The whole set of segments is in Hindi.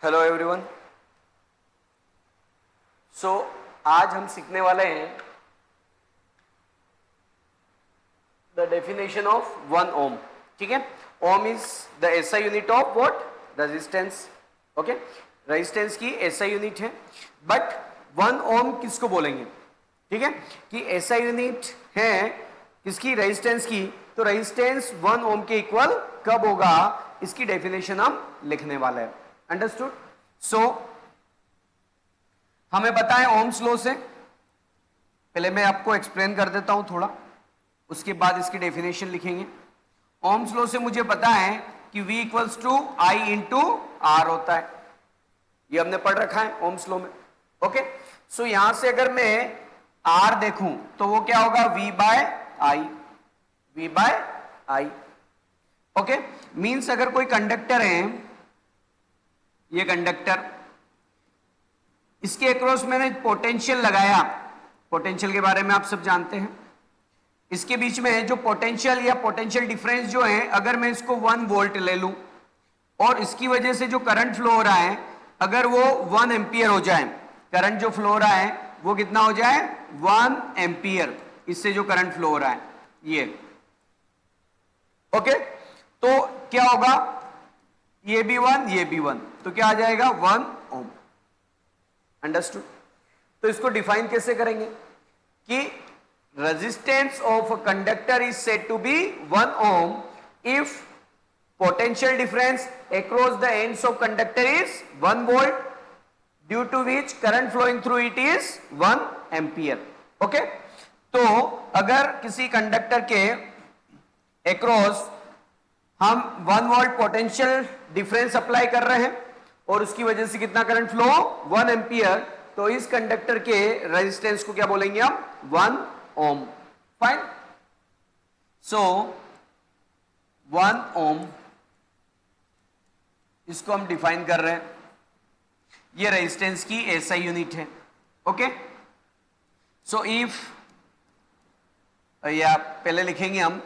Hello everyone. सो आज हम सीखने वाले हैं द डेफिनेशन ऑफ 1 ओम। ठीक है, ohm is the SI unit of what? Resistance. Okay, resistance की एसआई यूनिट है, बट 1 ओम किसको बोलेंगे? ठीक है, कि एसआई यूनिट है किसकी? रेजिस्टेंस की। तो रेजिस्टेंस 1 ओम के इक्वल कब होगा, इसकी डेफिनेशन हम लिखने वाले हैं। अंडरस्टूड? सो हमें पता है ओम्स लॉ से, पहले मैं आपको एक्सप्लेन कर देता हूं थोड़ा, उसके बाद इसकी डेफिनेशन लिखेंगे। ओम्स लॉ से मुझे पता है कि V equals to I into R होता है, ये हमने पढ़ रखा है ओम्स लॉ में। ओके, सो यहां से अगर मैं R देखूं तो वो क्या होगा? V by I, V by I. Okay, means अगर कोई कंडक्टर है, ये कंडक्टर, इसके अक्रॉस मैंने पोटेंशियल लगाया, पोटेंशियल के बारे में आप सब जानते हैं। इसके बीच में जो पोटेंशियल या पोटेंशियल डिफरेंस जो है, अगर मैं इसको 1 वोल्ट ले लूं और इसकी वजह से जो करंट फ्लो हो रहा है अगर वो 1 एम्पियर हो जाए, करंट जो फ्लो हो रहा है वो कितना हो जाए? 1 एम्पियर, इससे जो करंट फ्लो हो रहा है ये। ओके, तो क्या होगा? ये भी 1, ये भी 1, तो क्या आ जाएगा? 1 ओम। अंडरस्टूड? तो इसको डिफाइन कैसे करेंगे कि resistance of a conductor is said to be 1 ohm if potential difference across the ends of conductor is 1 volt due to which current flowing through it is 1 ampere. Okay, तो अगर किसी कंडक्टर के अक्रॉस हम 1 वोल्ट पोटेंशियल डिफरेंस अप्लाई कर रहे हैं और उसकी वजह से कितना करंट फ्लो? 1 एम्पियर, तो इस कंडक्टर के रेजिस्टेंस को क्या बोलेंगे हम? 1 ओम। फाइन, सो 1 ओम इसको हम डिफाइन कर रहे हैं, ये रेजिस्टेंस की एसआई यूनिट है। ओके, सो इफ, या पहले लिखेंगे हम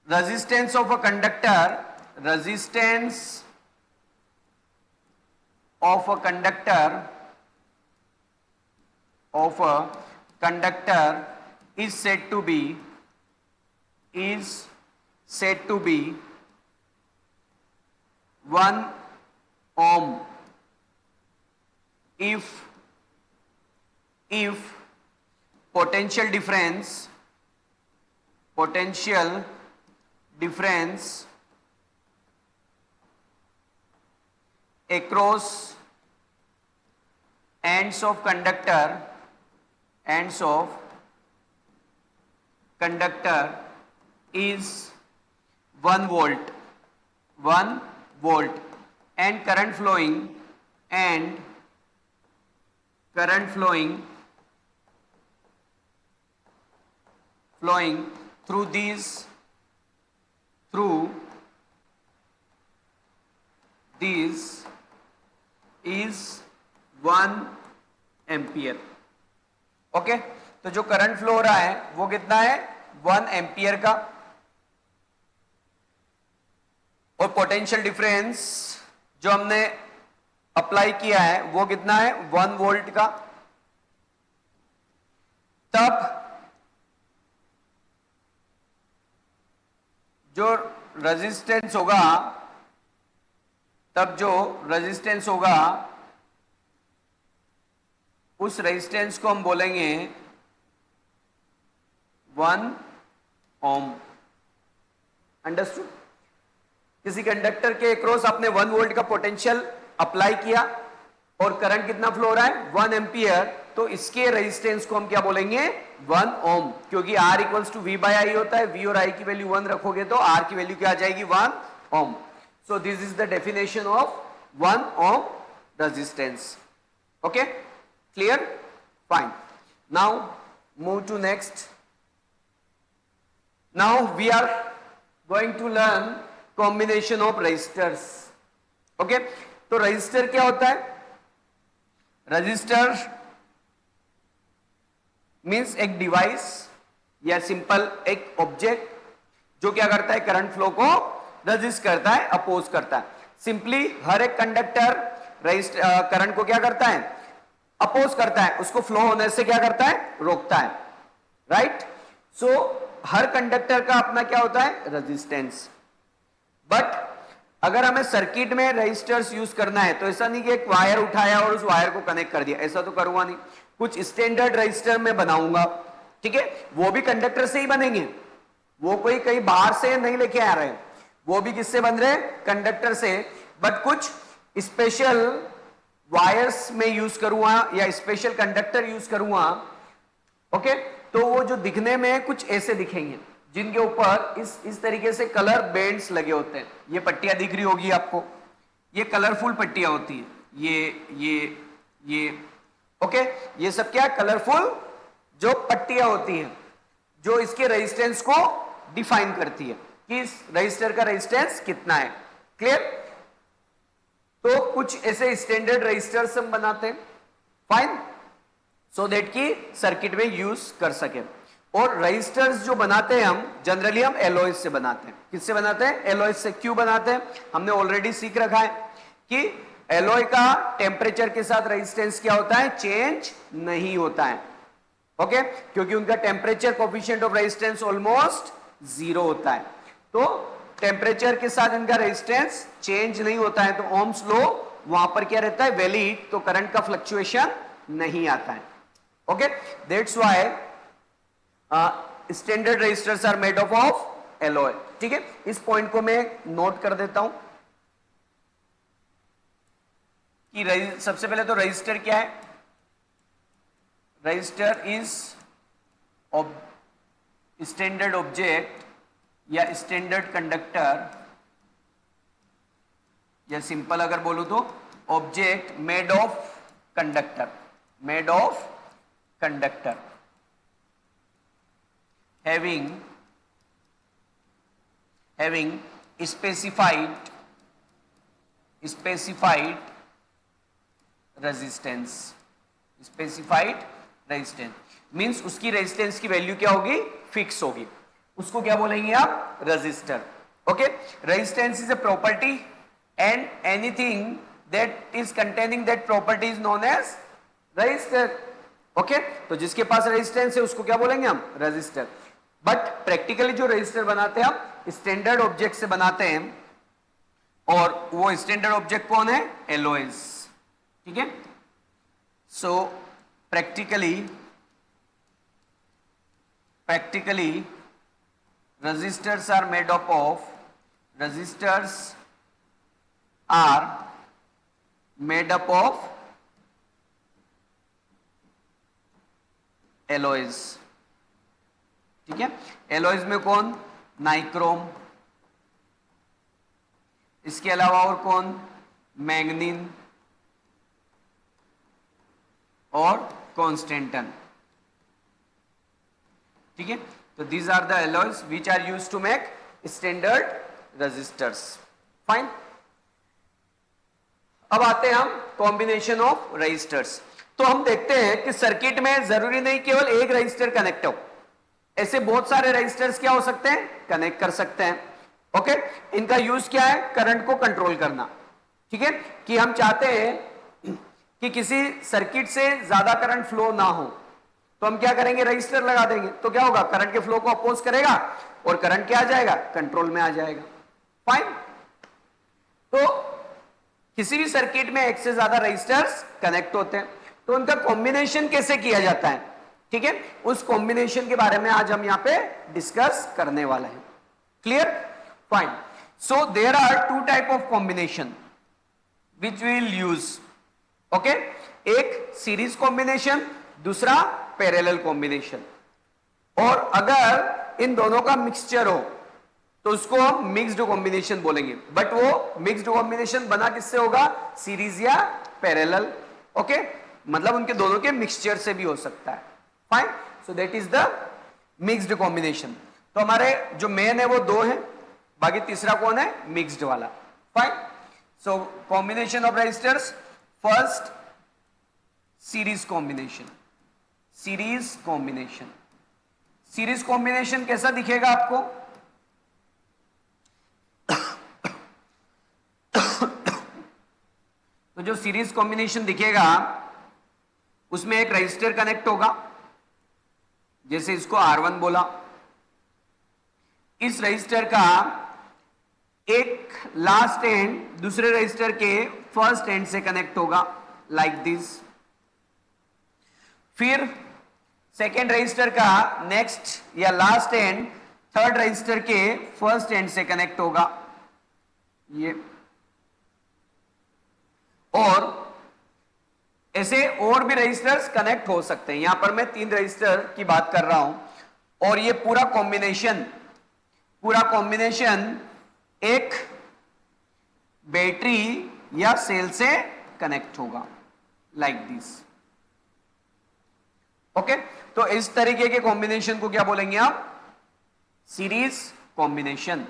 resistance of a conductor, resistance of a conductor is said to be 1 ohm if potential difference across ends of conductor is 1 volt and current flowing through these is 1 ampere. Okay, तो जो करंट फ्लो हो रहा है वो कितना है? 1 एम्पियर का, और पोटेंशियल डिफरेंस जो हमने अप्लाई किया है वो कितना है? 1 वोल्ट का। तब जो रेजिस्टेंस होगा उस रेजिस्टेंस को हम बोलेंगे 1 ओम। अंडरस्टूड? किसी कंडक्टर के अक्रॉस आपने 1 वोल्ट का पोटेंशियल अप्लाई किया और करंट कितना फ्लो हो रहा है? 1 एम्पियर, तो इसके रेजिस्टेंस को हम क्या बोलेंगे? 1 ओम, क्योंकि R equals to V by I होता है। V और I की वैल्यू 1 रखोगे तो R की वैल्यू क्या आ जाएगी? 1 ohm. So this is the definition of 1 ohm resistance. Okay, clear? Fine. Now move to next. Now we are going to learn combination of resistors. Okay, तो resistor क्या होता है? Resistor means एक डिवाइस या सिंपल एक ऑब्जेक्ट जो क्या करता है? करंट फ्लो को रेजिस्ट करता है, अपोज करता है। सिंपली हर एक कंडक्टर करंट को क्या करता है, अपोज करता है, उसको फ्लो होने से क्या करता है, रोकता है, राइट। सो हर कंडक्टर का अपना क्या होता है, रेजिस्टेंस। बट अगर हमें सर्किट में रेजिस्टर्स यूज करना है तो ऐसा नहीं कि एक वायर उठाया और उस वायर को कनेक्ट कर दिया, ऐसा तो करूंगा नहीं, कुछ स्टैंडर्ड रेजिस्टर में बनाऊंगा, ठीक है। वो भी कंडक्टर से ही बनेंगे, वो कोई कहीं बाहर से नहीं लेके आ रहे हैं, वो भी किससे बन रहे हैं, कंडक्टर से। बट कुछ स्पेशल वायर्स में यूज करूंगा या स्पेशल कंडक्टर यूज करूंगा, ओके। तो वो जो दिखने में कुछ ऐसे दिखेंगे, जिनके ऊपर इस तरीके से कलर बैंड्स लगे होते हैं। ये पट्टियां दिख रही होगी आपको, ये कलरफुल पट्टियां होती हैं, ये ओके। ये सब क्या, कलरफुल जो पट्टियां होती हैं, जो इसके रेजिस्टेंस को डिफाइन करती है कि इस रेजिस्टर का रेजिस्टेंस कितना है। क्लियर। तो कुछ ऐसे स्टैंडर्ड रेजिस्टर्स हम बनाते हैं, फाइन, सो दैट कि सर्किट में यूज कर सके। और रेजिस्टर्स जो बनाते हैं हम जनरली हम एलॉयज से बनाते हैं। किससे बनाते हैं, एलॉयज से। क्यों बनाते हैं, हमने ऑलरेडी सीख रखा है कि एलॉय का टेम्परेचर के साथ रेजिस्टेंस क्या होता है, चेंज नहीं होता है, ओके। क्योंकि उनका temperature coefficient of resistance almost 0 होता है। तो टेम्परेचर के साथ इनका रेजिस्टेंस चेंज नहीं होता है, तो ओम्स लॉ वहां पर क्या रहता है, वैलिड, तो करंट का फ्लक्चुएशन नहीं आता है, okay. That's why standard resistors are made of alloy, ठीक है। इस पॉइंट को मैं नोट कर देता हूं कि सबसे पहले तो रेजिस्टर क्या है, रजिस्टर इज स्टैंडर्ड ऑब्जेक्ट या स्टैंडर्ड कंडक्टर, या सिंपल अगर बोलूं तो object made of conductor, made of conductor having specified resistance, specified resistance means उसकी रेजिस्टेंस की वैल्यू क्या होगी, फिक्स होगी, उसको क्या बोलेंगे आप, resistor, okay. Resistance is a property and anything that is containing that property is known as resistor, okay. तो जिसके पास रेजिस्टेंस है उसको क्या बोलेंगे हम, रेजिस्टर। बट प्रैक्टिकली जो रेजिस्टर बनाते हैं हम स्टैंडर्ड ऑब्जेक्ट से बनाते हैं, और वो स्टैंडर्ड ऑब्जेक्ट कौन है, एलॉयज, ठीक है। So practically resistors are made up of alloys, ठीक है। एलॉयज में कौन, नाइक्रोम, इसके अलावा और कौन, मैग्नीन और कॉन्स्टेंटन, ठीक है। तो these are the alloys which are used to make standard resistors, fine। अब आते हैं हम कॉम्बिनेशन ऑफ रेजिस्टर्स। तो हम देखते हैं कि सर्किट में जरूरी नहीं केवल एक रेजिस्टर कनेक्ट हो, ऐसे बहुत सारे रेजिस्टर्स क्या हो सकते हैं, कनेक्ट कर सकते हैं, ओके। इनका यूज क्या है, करंट को कंट्रोल करना, ठीक है। कि हम चाहते हैं कि किसी सर्किट से ज्यादा करंट फ्लो ना हो, तो हम क्या करेंगे, रजिस्टर लगा देंगे, तो क्या होगा, करंट के फ्लो को अपोज करेगा और करंट क्या आ जाएगा, कंट्रोल में आ जाएगा, फाइन। तो किसी भी सर्किट में एक से ज्यादा रजिस्टर्स कनेक्ट होते हैं, तो उनका कॉम्बिनेशन कैसे किया जाता है, ठीक है। उस कॉम्बिनेशन के बारे में आज हम यहां पे डिस्कस करने वाले हैं, clear, fine. So there are two type of combination which we will use, okay. एक सीरीज कॉम्बिनेशन, दूसरा पैरेलल कॉम्बिनेशन। और अगर इन दोनों का मिक्सचर हो तो उसको हम मिक्स्ड कॉम्बिनेशन बोलेंगे। बट वो मिक्स्ड कॉम्बिनेशन बना किससे होगा, सीरीज या पैरेलल, ओके। मतलब उनके दोनों के मिक्सचर से भी हो सकता है, fine. So that is the mixed combination. तो हमारे जो मेन है वो दो है, बाकी तीसरा कौन है, मिक्स्ड वाला, fine. So combination of resistors, first series combination, series combination. Series combination कैसा दिखेगा आपको तो जो सीरीज कॉम्बिनेशन दिखेगा उसमें एक रजिस्टर कनेक्ट होगा, जैसे इसको R1 बोला। इस रजिस्टर का एक लास्ट एंड दूसरे रजिस्टर के फर्स्ट एंड से कनेक्ट होगा, लाइक दिस। फिर सेकेंड रजिस्टर का नेक्स्ट या लास्ट एंड थर्ड रजिस्टर के फर्स्ट एंड से कनेक्ट होगा, ये। और ऐसे और भी रजिस्टर्स कनेक्ट हो सकते हैं। यहां पर मैं 3 रजिस्टर की बात कर रहा हूं, और ये पूरा कॉम्बिनेशन एक बैटरी या सेल से कनेक्ट होगा, लाइक दिस। ओके, तो इस तरीके के कॉम्बिनेशन को क्या बोलेंगे आप? Series combination.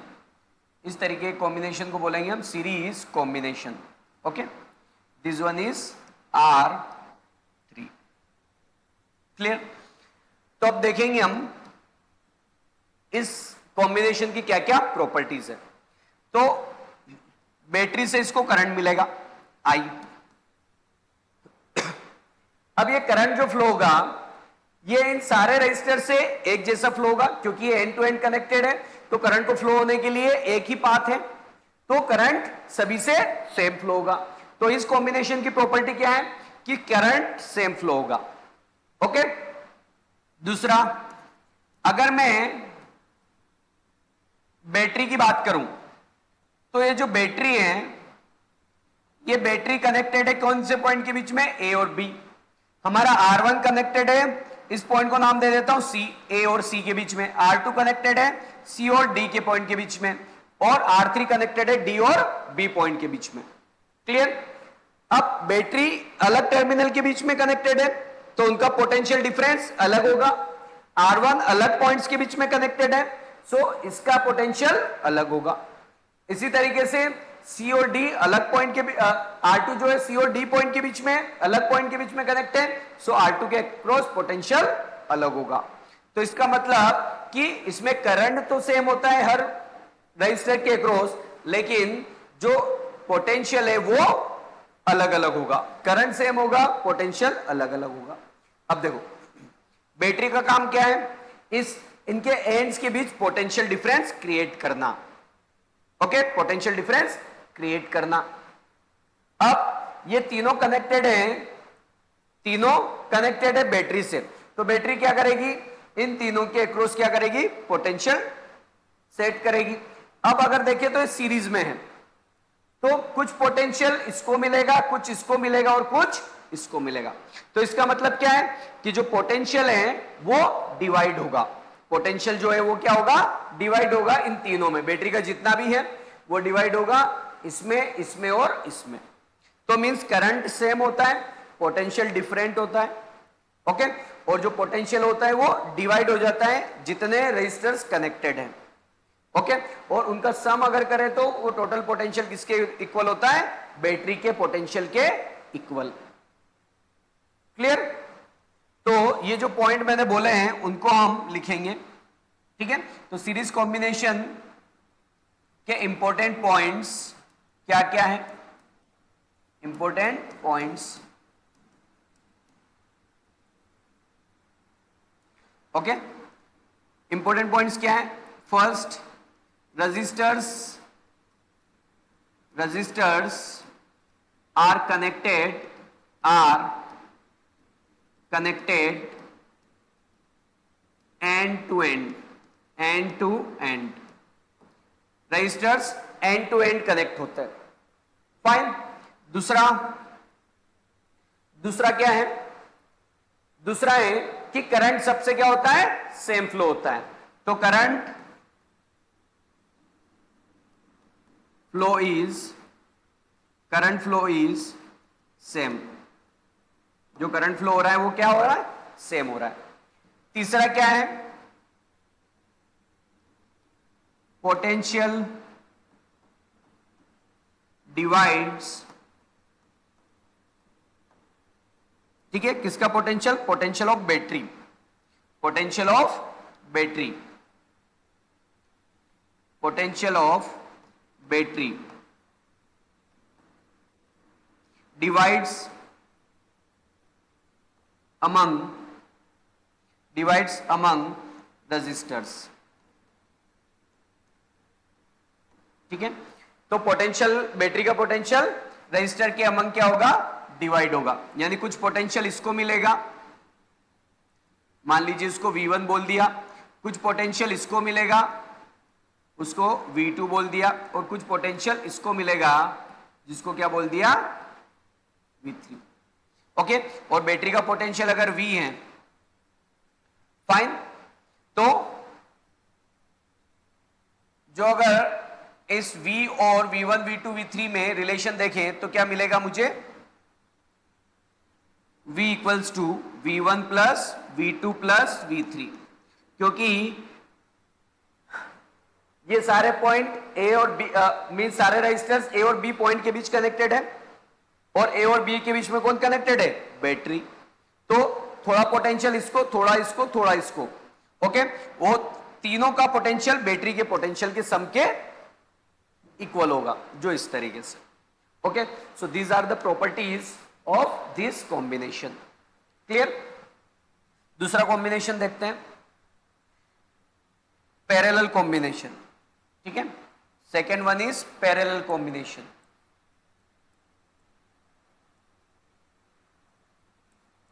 इस तरीके के कॉम्बिनेशन को बोलेंगे हम series combination. Okay, this one is R3। Clear? तो अब देखेंगे हम इस कॉम्बिनेशन की क्या क्या प्रॉपर्टीज है। तो बैटरी से इसको करंट मिलेगा I। अब ये करंट जो फ्लो होगा ये इन सारे रजिस्टर से एक जैसा फ्लो होगा, क्योंकि ये एंड टू एंड कनेक्टेड है। तो करंट को फ्लो होने के लिए एक ही पाथ है, तो करंट सभी से सेम फ्लो होगा। तो इस कॉम्बिनेशन की प्रॉपर्टी क्या है कि करंट सेम फ्लो होगा। ओके, दूसरा, अगर मैं बैटरी की बात करूं तो ये जो बैटरी है, ये बैटरी कनेक्टेड है कौन से पॉइंट के बीच में? ए और बी। हमारा R1 कनेक्टेड है, इस पॉइंट को नाम दे देता हूं C, A और C के बीच में। R2 कनेक्टेड है C और D के पॉइंट के बीच में, और R3 कनेक्टेड है D और B पॉइंट के बीच में। क्लियर? अब बैटरी अलग टर्मिनल के बीच में कनेक्टेड है, तो उनका पोटेंशियल डिफरेंस अलग होगा। R1 अलग पॉइंट्स के बीच में कनेक्टेड है, सो इसका पोटेंशियल अलग होगा। इसी तरीके से C और D अलग पॉइंट के R2 जो है C और D पॉइंट के बीच में, अलग पॉइंट के बीच में कनेक्ट है, सो R2 के क्रॉस पोटेंशियल अलग होगा। तो इसका मतलब कि इसमें करंट तो सेम होता है हर रजिस्टर के क्रॉस, लेकिन जो पोटेंशियल है वो अलग अलग होगा। करंट सेम होगा, पोटेंशियल अलग अलग होगा। अब देखो बैटरी का काम क्या है? इनके एंड्स के बीच पोटेंशियल डिफरेंस क्रिएट करना। ओके, पोटेंशियल डिफरेंस क्रिएट करना। अब ये तीनों कनेक्टेड है बैटरी से, तो बैटरी क्या करेगी? इन तीनों के अक्रॉस क्या करेगी? पोटेंशियल सेट करेगी। अब अगर देखें तो ये सीरीज में है, तो कुछ पोटेंशियल इसको मिलेगा, कुछ इसको मिलेगा और कुछ इसको मिलेगा। तो इसका मतलब क्या है कि जो पोटेंशियल है वो डिवाइड होगा। पोटेंशियल जो है वो क्या होगा? डिवाइड होगा इन तीनों में। बैटरी का जितना भी है वो डिवाइड होगा इसमें, इसमें और इसमें। तो मींस करंट सेम होता है, पोटेंशियल डिफरेंट होता है। ओके, और जो पोटेंशियल होता है वो डिवाइड हो जाता है जितने रेजिस्टर्स कनेक्टेड हैं। ओके, और उनका सम अगर करें तो वो टोटल पोटेंशियल किसके इक्वल होता है? बैटरी के पोटेंशियल के इक्वल। क्लियर? तो ये जो पॉइंट मैंने बोले हैं उनको हम लिखेंगे। ठीक है, तो सीरीज कॉम्बिनेशन के इंपॉर्टेंट पॉइंट्स क्या क्या है? Important points, okay, important points क्या है? First, resistors are connected end to end resistors end to end connect होते हैं। फाइन। दूसरा क्या है? दूसरा है कि करंट सबसे क्या होता है? सेम फ्लो होता है। तो करंट फ्लो इज सेम। जो करंट फ्लो हो रहा है वो क्या हो रहा है? सेम हो रहा है। तीसरा क्या है? Potential divides. ठीक है, किसका potential? Potential of battery. Potential of battery divides among resistors। ठीक है, तो पोटेंशियल, बैटरी का पोटेंशियल रेजिस्टर के अमंग क्या होगा, डिवाइड होगा। यानी कुछ पोटेंशियल इसको मिलेगा, मान लीजिए इसको V1 बोल दिया, कुछ पोटेंशियल इसको मिलेगा, उसको V2 बोल दिया, और कुछ पोटेंशियल इसको मिलेगा जिसको क्या बोल दिया, V3। ओके, और बैटरी का पोटेंशियल अगर V है, फाइन, तो जो अगर इस V और V1, V2, V3 में रिलेशन देखें तो क्या मिलेगा मुझे, V equals to V1 plus V2 plus V3, क्योंकि ये सारे पॉइंट A और B मीन सारे रेजिस्टर्स A और B पॉइंट के बीच कनेक्टेड है, और A और B के बीच में कौन कनेक्टेड है, बैटरी। तो थोड़ा पोटेंशियल इसको, थोड़ा इसको, थोड़ा इसको, ओके, वो तीनों का पोटेंशियल बैटरी के पोटेंशियल के सम के इक्वल होगा, जो इस तरीके से। Okay, so these are the properties of this combination. Clear. दूसरा कॉम्बिनेशन देखते हैं, पैरेलल कॉम्बिनेशन। ठीक है, second one is parallel combination.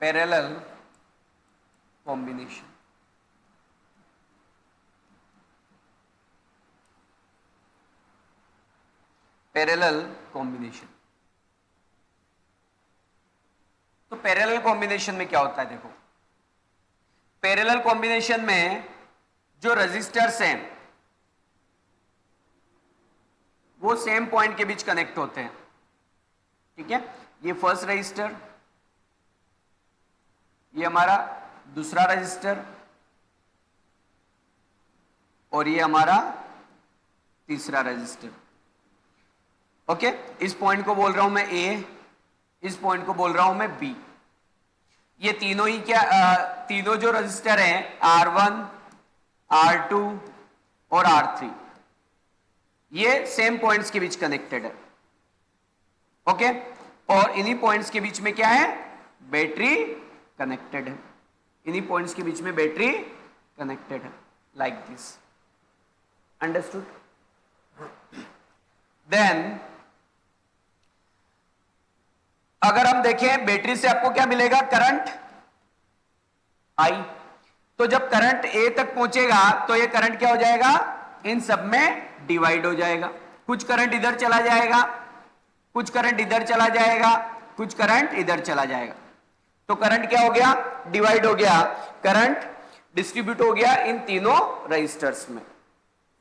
Parallel combination, parallel combination. तो पैरेलल कॉम्बिनेशन में क्या होता है, देखो, पैरेलल कॉम्बिनेशन में जो रेजिस्टर्स हैं वो सेम पॉइंट के बीच कनेक्ट होते हैं। ठीक है, ये फर्स्ट रेजिस्टर, ये हमारा दूसरा रेजिस्टर, और ये हमारा तीसरा रेजिस्टर। ओके, इस पॉइंट को बोल रहा हूं मैं A, इस पॉइंट को बोल रहा हूं मैं B। ये तीनों ही क्या, तीनों जो रेजिस्टर हैं R1, R2 और R3, ये सेम पॉइंट्स के बीच कनेक्टेड है। ओके, और इन्हीं पॉइंट्स के बीच में क्या है, बैटरी कनेक्टेड है। इन्हीं पॉइंट्स के बीच में बैटरी कनेक्टेड है, लाइक दिस। अंडरस्टूड। देन अगर हम देखें बैटरी से आपको क्या मिलेगा, करंट I। तो जब करंट A तक पहुंचेगा तो ये करंट क्या हो जाएगा, इन सब में डिवाइड हो जाएगा। कुछ करंट इधर चला जाएगा, कुछ करंट इधर चला जाएगा, कुछ करंट इधर चला जाएगा। तो करंट क्या हो गया, डिवाइड हो गया, करंट डिस्ट्रीब्यूट हो गया इन तीनों रेजिस्टर्स में।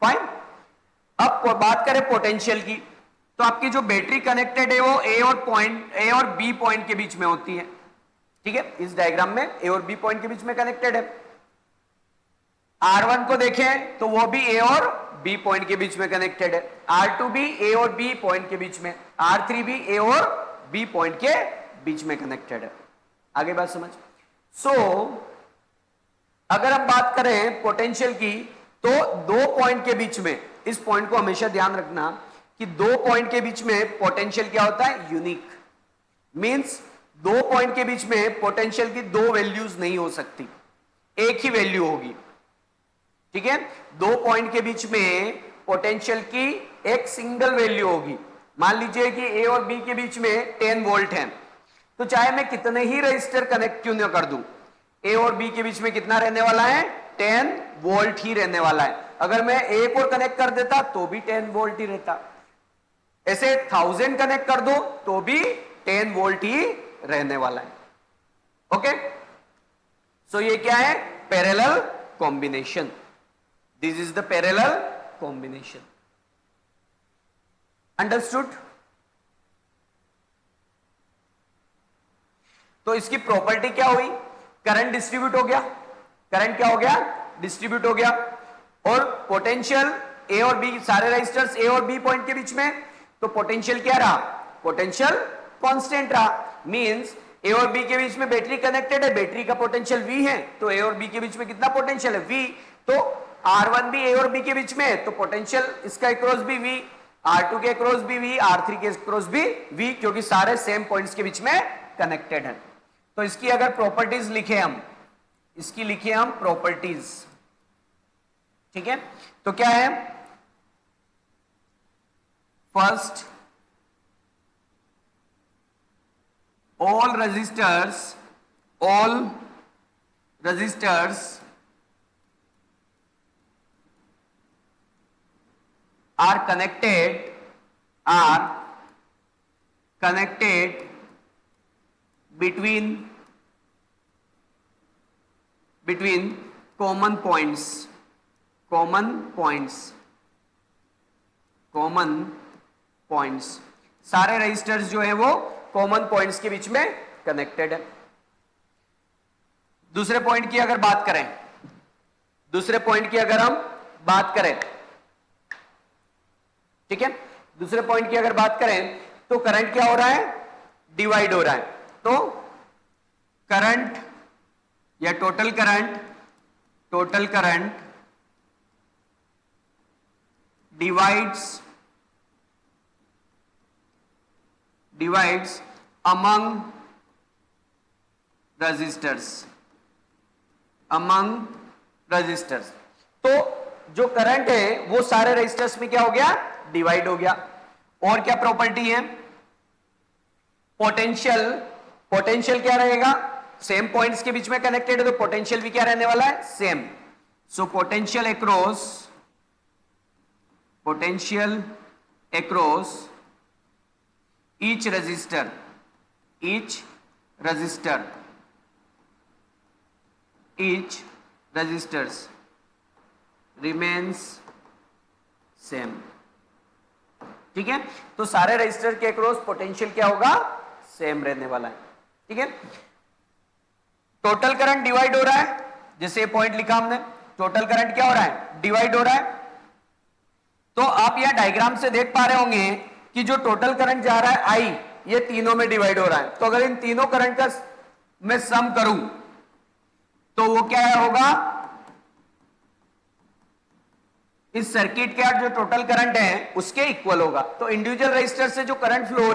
फाइन। अब बात करें पोटेंशियल की, तो आपकी जो बैटरी कनेक्टेड है वो A और B पॉइंट के बीच में होती है। ठीक है, इस डायग्राम में A और B पॉइंट के बीच में कनेक्टेड है। R1 को देखें तो वो भी A और B पॉइंट के बीच में कनेक्टेड है, R2 भी A और B पॉइंट के बीच में, R3 भी A और B पॉइंट के बीच में कनेक्टेड है। आगे बात समझ। सो अगर हम बात करें पोटेंशियल की, तो दो पॉइंट के बीच में, इस पॉइंट को हमेशा ध्यान रखना कि दो पॉइंट के बीच में पोटेंशियल क्या होता है, यूनिक। मींस दो पॉइंट के बीच में पोटेंशियल की दो वैल्यूज नहीं हो सकती, एक ही वैल्यू होगी। ठीक है, दो पॉइंट के बीच में पोटेंशियल की एक सिंगल वैल्यू होगी। मान लीजिए कि A और B के बीच में 10 वोल्ट है, तो चाहे मैं कितने ही रजिस्टर कनेक्ट क्यों ना कर दूं, A और B के बीच में कितना रहने वाला है, 10 वोल्ट ही रहने वाला है। अगर मैं एक और कनेक्ट कर देता तो भी 10 वोल्ट ही रहता, ऐसे 1000 कनेक्ट कर दो तो भी 10 वोल्ट ही रहने वाला है। ओके, सो ये क्या है, parallel combination. This is the parallel combination. Understood. तो इसकी प्रॉपर्टी क्या हुई, करंट डिस्ट्रीब्यूट हो गया, करंट क्या हो गया, डिस्ट्रीब्यूट हो गया, और पोटेंशियल A और B, सारे रेजिस्टर्स A और B पॉइंट के बीच में, तो पोटेंशियल क्या रहा, पोटेंशियल कांस्टेंट रहा। मींस A और B के बीच में बैटरी कनेक्टेड है, बैटरी का पोटेंशियल V है, तो A और B के बीच में कितना पोटेंशियल है, V। तो R1 भी A और B के बीच में है, तो पोटेंशियल इसका अक्रॉस भी V। R2 के अक्रॉस भी V, R3 के अक्रॉस भी V, क्योंकि सारे सेम पॉइंट्स के बीच में कनेक्टेड है। तो इसकी अगर प्रॉपर्टीज लिखे हम, इसकी लिखिए हम प्रॉपर्टीज, ठीक है। तो क्या है, first, all resistors are connected between common points, सारे रजिस्टर्स जो है वो कॉमन पॉइंट्स के बीच में कनेक्टेड है। दूसरे पॉइंट की अगर बात करें, ठीक है, दूसरे पॉइंट की अगर बात करें तो करंट क्या हो रहा है, डिवाइड हो रहा है। तो करंट या total current divides among resistors। तो जो करंट है वो सारे रेजिस्टर्स में क्या हो गया, डिवाइड हो गया। और क्या प्रॉपर्टी है, पोटेंशियल क्या रहेगा, सेम पॉइंट्स के बीच में कनेक्टेड है तो पोटेंशियल भी क्या रहने वाला है, same. So potential across each resistors remains same, ठीक है। तो सारे रजिस्टर के अक्रॉस पोटेंशियल क्या होगा, सेम रहने वाला है, ठीक है। टोटल करंट डिवाइड हो रहा है, जैसे पॉइंट लिखा हमने, टोटल करंट क्या हो रहा है, डिवाइड हो रहा है। तो आप यहां डायग्राम से देख पा रहे होंगे कि जो टोटल करंट जा रहा है आई, ये तीनों में डिवाइड हो रहा है। तो अगर इन तीनों करंट का मैं सम करूं तो वो क्या होगा, इस सर्किट का जो टोटल करंट है उसके इक्वल होगा। तो इंडिविजुअल रजिस्टर से जो करंट फ्लो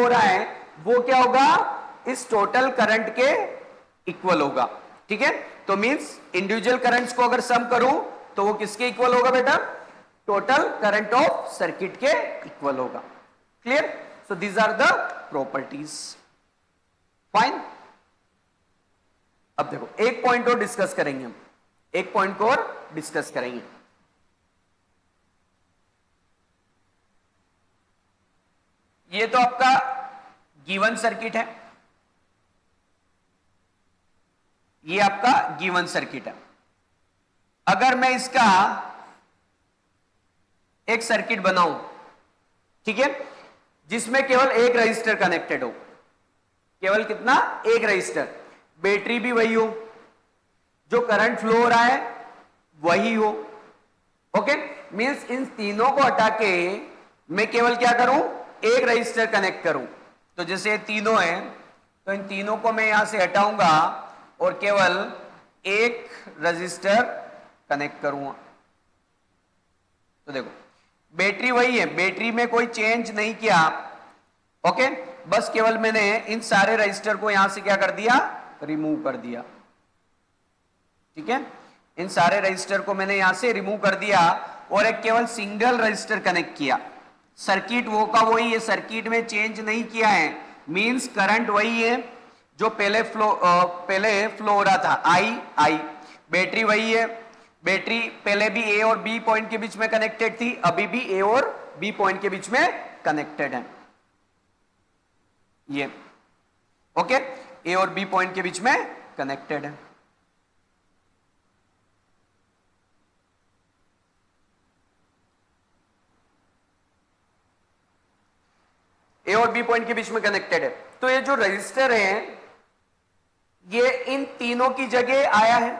हो रहा है, वो क्या होगा, इस टोटल करंट के इक्वल होगा, ठीक है। तो मींस इंडिविजुअल करंट्स को अगर सम करूं तो वो किसके इक्वल होगा बेटा, टोटल करंट ऑफ सर्किट के इक्वल होगा। Clear. So these are the properties, fine. अब देखो एक पॉइंट और डिस्कस करेंगे हम, ये तो आपका गिवन सर्किट है, अगर मैं इसका एक सर्किट बनाऊं, ठीक है, जिसमें केवल एक रजिस्टर कनेक्टेड हो, केवल कितना, एक रजिस्टर, बैटरी भी वही हो, जो करंट फ्लो हो रहा है वही हो, ओके। मींस इन तीनों को हटा के मैं केवल क्या करूं, एक रजिस्टर कनेक्ट करूं। तो जैसे ये तीनों हैं तो इन तीनों को मैं यहां से हटाऊंगा और केवल एक रजिस्टर कनेक्ट करूंगा। तो देखो बैटरी वही है, बैटरी में कोई चेंज नहीं किया, ओके। बस केवल मैंने इन सारे रजिस्टर को यहां से क्या कर दिया, रिमूव कर दिया, ठीक है। इन सारे रजिस्टर को मैंने यहां से रिमूव कर दिया और एक केवल सिंगल रजिस्टर कनेक्ट किया। सर्किट वो का वही है, सर्किट में चेंज नहीं किया है, मींस करंट वही है जो पहले फ्लो हो रहा था, आई। बैटरी वही है, बैटरी पहले भी ए और बी पॉइंट के बीच में कनेक्टेड थी, अभी भी ए और बी पॉइंट के बीच में कनेक्टेड है, ये ओके, ए और बी पॉइंट के बीच में कनेक्टेड है। ए और बी पॉइंट के बीच में कनेक्टेड है। तो ये जो रजिस्टर है ये इन तीनों की जगह आया है,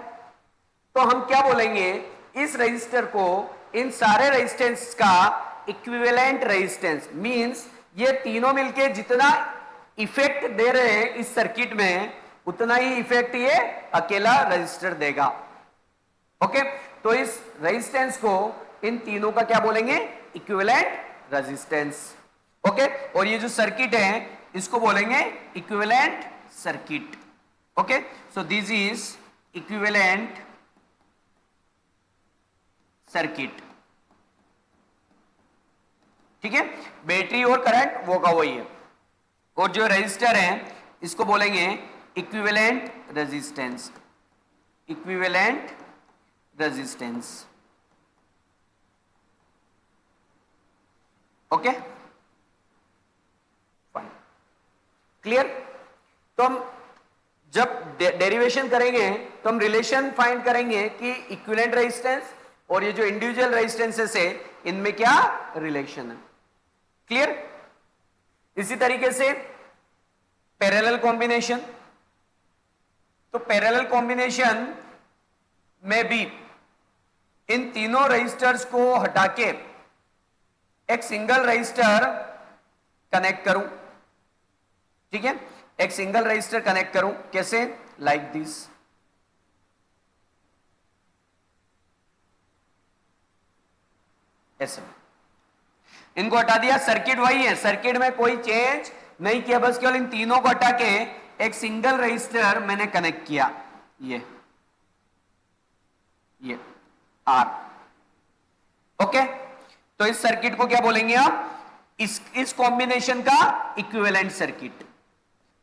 तो हम क्या बोलेंगे, इस रजिस्टर को इन सारे रेजिस्टेंस का इक्विवेलेंट रेजिस्टेंस, मींस ये तीनों मिलके जितना इफेक्ट दे रहे हैं इस सर्किट में, उतना ही इफेक्ट ये अकेला रजिस्टर देगा, ओके। तो इस रेजिस्टेंस को इन तीनों का क्या बोलेंगे, इक्विवेलेंट रेजिस्टेंस। ओके, और ये जो सर्किट है इसको बोलेंगे equivalent circuit. Okay, so this is equivalent circuit. ठीक है, बैटरी और करंट वो का वही है, और जो रेजिस्टर है इसको बोलेंगे equivalent resistance, equivalent resistance. Okay, fine, clear. तो हम जब डेरिवेशन करेंगे तो हम रिलेशन फाइंड करेंगे कि इक्विवेलेंट रेजिस्टेंस और ये जो इंडिविजुअल रेजिस्टेंसेस है इनमें क्या रिलेशन है। क्लियर। इसी तरीके से पैरेलल कॉम्बिनेशन, तो पैरेलल कॉम्बिनेशन में भी इन तीनों रजिस्टर्स को हटा के एक सिंगल रजिस्टर कनेक्ट करूं। ठीक है, एक सिंगल रजिस्टर कनेक्ट करूं, कैसे, लाइक दिस। ऐसे इनको हटा दिया, सर्किट वही है, सर्किट में कोई चेंज नहीं किया, बस केवल इन तीनों को हटा के एक सिंगल रजिस्टर मैंने कनेक्ट किया, ये आर। ओके, तो इस सर्किट को क्या बोलेंगे आप, इस कॉम्बिनेशन का इक्विवेलेंट सर्किट।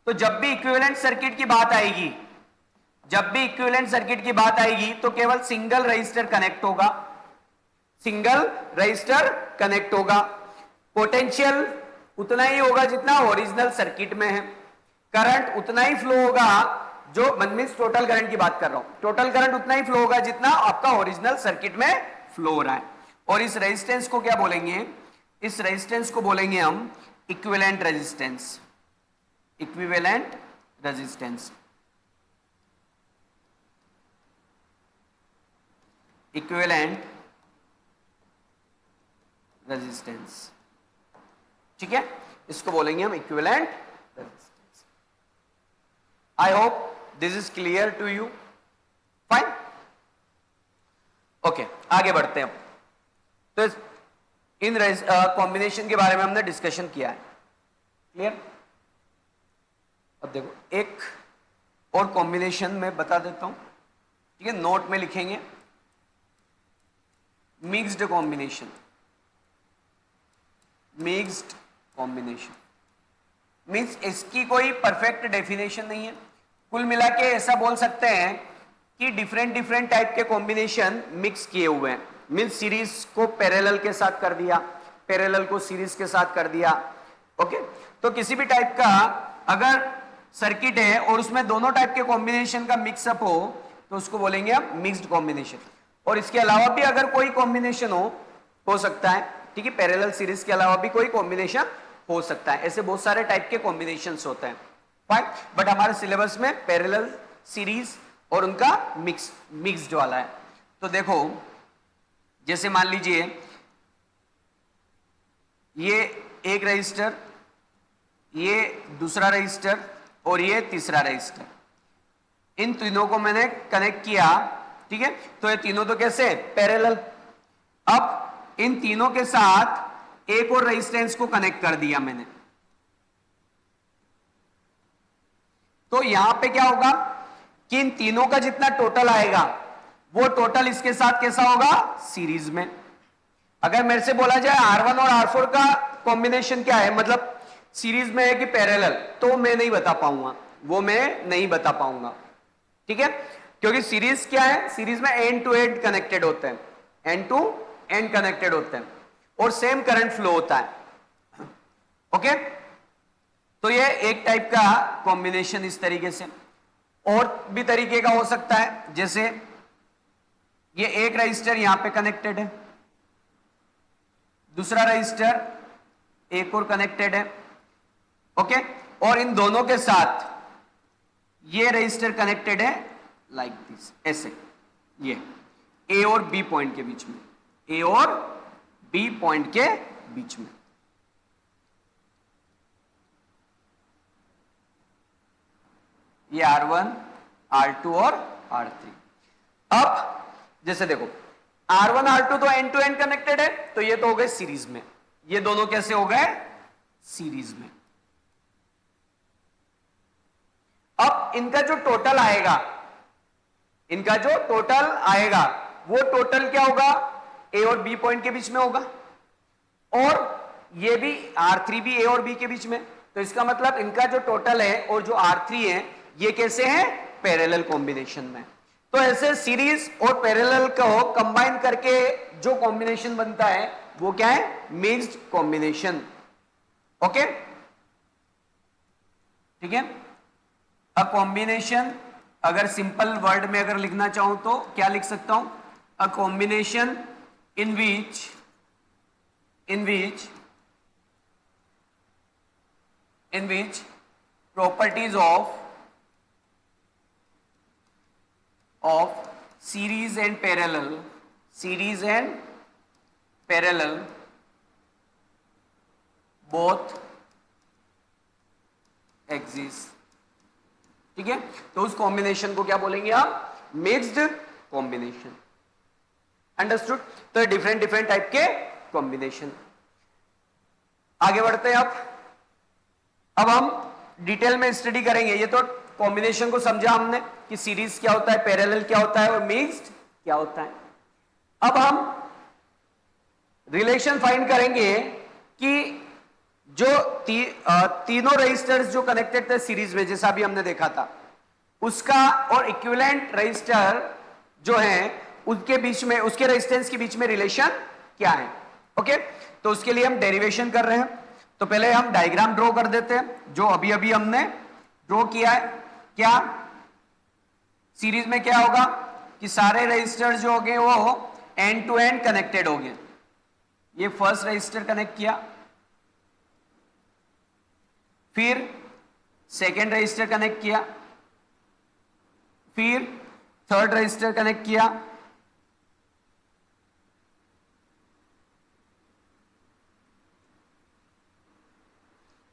तो जब भी इक्विवेलेंट सर्किट की बात आएगी, जब भी इक्विवेलेंट सर्किट की बात आएगी तो केवल सिंगल रजिस्टर कनेक्ट होगा, सिंगल रजिस्टर कनेक्ट होगा। पोटेंशियल उतना ही होगा जितना ओरिजिनल सर्किट में है, करंट उतना ही फ्लो होगा, जो मींस टोटल करंट की बात कर रहा हूं, टोटल करंट उतना ही फ्लो होगा जितना आपका ओरिजिनल सर्किट में फ्लो हो रहा है। और इस रेजिस्टेंस को क्या बोलेंगे, इस रेजिस्टेंस को बोलेंगे हम equivalent resistance, equivalent resistance, equivalent resistance. ठीक है, इसको बोलेंगे हम equivalent resistance. I hope this is clear to you, fine. Okay, आगे बढ़ते हैं। तो इन कॉम्बिनेशन के बारे में हमने डिस्कशन किया है, क्लियर। अब देखो एक और कॉम्बिनेशन में बता देता हूं, ठीक है, नोट में लिखेंगे mixed combination, mixed combination means इसकी कोई परफेक्ट डेफिनेशन नहीं है, कुल मिला के ऐसा बोल सकते हैं कि डिफरेंट डिफरेंट टाइप के कॉम्बिनेशन मिक्स किए हुए हैं। मींस सीरीज को पैरेलल के साथ कर दिया, पैरेलल को सीरीज के साथ कर दिया। ओके, तो किसी भी टाइप का अगर सर्किट है और उसमें दोनों टाइप के कॉम्बिनेशन का मिक्सअप हो तो उसको बोलेंगे हम मिक्स्ड कॉम्बिनेशन। और इसके अलावा भी अगर कोई कॉम्बिनेशन हो सकता है, ठीक है, पैरेलल सीरीज के अलावा भी कोई कॉम्बिनेशन हो सकता है। ऐसे बहुत सारे टाइप के कॉम्बिनेशंस होते हैं, फाइन। बट हमारे सिलेबस में पैरेलल सीरीज और उनका मिक्स्ड वाला है। तो देखो जैसे मान लीजिए ये एक रजिस्टर, ये दूसरा रजिस्टर और ये तीसरा रजिस्टर, इन तीनों को मैंने कनेक्ट किया, ठीक है। तो ये तीनों तो कैसे पैरेलल। अब इन तीनों के साथ एक और रेजिस्टेंस को कनेक्ट कर दिया मैंने, तो यहां पे क्या होगा कि इन तीनों का जितना टोटल आएगा वो टोटल इसके साथ कैसा होगा, सीरीज में। अगर मेरे से बोला जाए R1 और R4 का कॉम्बिनेशन क्या है, मतलब सीरीज में है कि पैरेलल, तो मैं नहीं बता पाऊंगा, वो मैं नहीं बता पाऊंगा, ठीक है। क्योंकि सीरीज क्या है, सीरीज में एंड टू एंड कनेक्टेड होते हैं, एंड टू एंड कनेक्टेड होते हैं और सेम करंट फ्लो होता है। ओके, तो ये एक टाइप का कॉम्बिनेशन इस तरीके से। और भी तरीके का हो सकता है, जैसे ये एक रजिस्टर यहां पे कनेक्टेड है, दूसरा रजिस्टर एक और कनेक्टेड है, ओके, और इन दोनों के साथ ये रजिस्टर कनेक्टेड है लाइक दिस, ऐसे, ये ए और बी पॉइंट के बीच में, ए और बी पॉइंट के बीच में। ये R1, R2 और R3। अब जैसे देखो R1 R2 तो एंड टू एंड कनेक्टेड है, तो ये तो हो गए सीरीज में, ये दोनों कैसे हो गए सीरीज में। अब इनका जो टोटल आएगा, इनका जो टोटल आएगा वो टोटल क्या होगा, ए और बी पॉइंट के बीच में होगा, और ये भी R3 भी ए और बी के बीच में, तो इसका मतलब इनका जो टोटल है और जो R3 है ये कैसे हैं, पैरेलल कॉम्बिनेशन में। तो ऐसे सीरीज और पैरेलल को कंबाइन करके जो कॉम्बिनेशन बनता है वो क्या है, मिक्स्ड कॉम्बिनेशन। ओके, ठीक है। अ कॉम्बिनेशन, अगर सिंपल वर्ड में अगर लिखना चाहूं तो क्या लिख सकता हूं, a combination in which properties of series and parallel both exist। ठीक है, तो उस कॉम्बिनेशन को क्या बोलेंगे आप, मिक्स्ड कॉम्बिनेशन। अंडरस्टूड। तो डिफरेंट टाइप के कॉम्बिनेशन। आगे बढ़ते हैं अब हम डिटेल में स्टडी करेंगे। ये तो कॉम्बिनेशन को समझा हमने कि सीरीज क्या होता है, पैरेलल क्या होता है और मिक्स्ड क्या होता है। अब हम रिलेशन फाइंड करेंगे कि जो तीनों रजिस्टर्स जो कनेक्टेड थे सीरीज में, जैसा अभी हमने देखा था, उसका और इक्विवेलेंट रजिस्टर जो है उनके बीच में, उसके रेजिस्टेंस के बीच में रिलेशन क्या है। ओके, तो उसके लिए हम डेरिवेशन कर रहे हैं। तो पहले हम डायग्राम ड्रॉ कर देते हैं जो अभी अभी हमने ड्रॉ किया है। क्या सीरीज में क्या होगा कि सारे रजिस्टर्स जो होंगे वो एंड टू एंड कनेक्टेड होंगे। ये फर्स्ट रजिस्टर कनेक्ट किया, फिर सेकेंड रजिस्टर कनेक्ट किया, फिर थर्ड रजिस्टर कनेक्ट किया,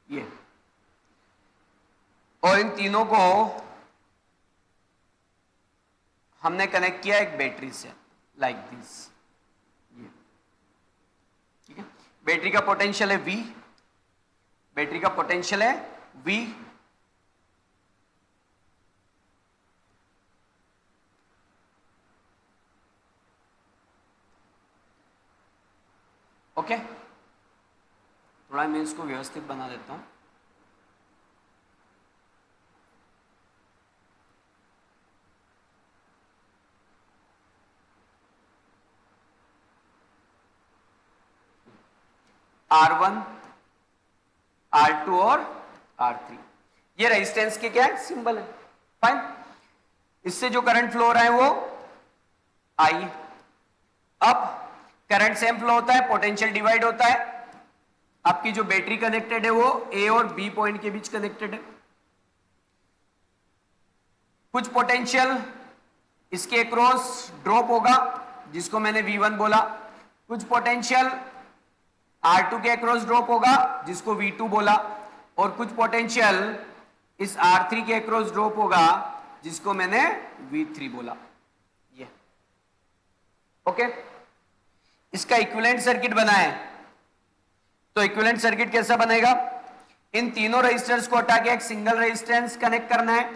ये, और इन तीनों को हमने कनेक्ट किया एक बैटरी से, लाइक दिस। ये ठीक है, बैटरी का पोटेंशियल है V, बैटरी का पोटेंशियल है V। ओके, थोड़ा मैं इसको व्यवस्थित बना देता हूं। R1, R2 और R3 ये रेजिस्टेंस के क्या है, सिंबल है। फाइन, इससे जो करंट फ्लो हो रहा है वो I। अब करंट सेम फ्लो होता है, पोटेंशियल डिवाइड होता है। आपकी जो बैटरी कनेक्टेड है वो A और B पॉइंट के बीच कनेक्टेड है। कुछ पोटेंशियल इसके क्रॉस ड्रॉप होगा जिसको मैंने V1 बोला, कुछ पोटेंशियल R2 के अक्रॉस ड्रॉप होगा जिसको V2 बोला, और कुछ पोटेंशियल इस R3 के अक्रॉस ड्रॉप होगा जिसको मैंने V3 बोला। ये ओके, इसका इक्विवेलेंट सर्किट बनाए। तो इक्विवेलेंट सर्किट कैसा बनेगा, इन तीनों रेजिस्टर्स को हटा के एक सिंगल रेजिस्टेंस कनेक्ट करना है।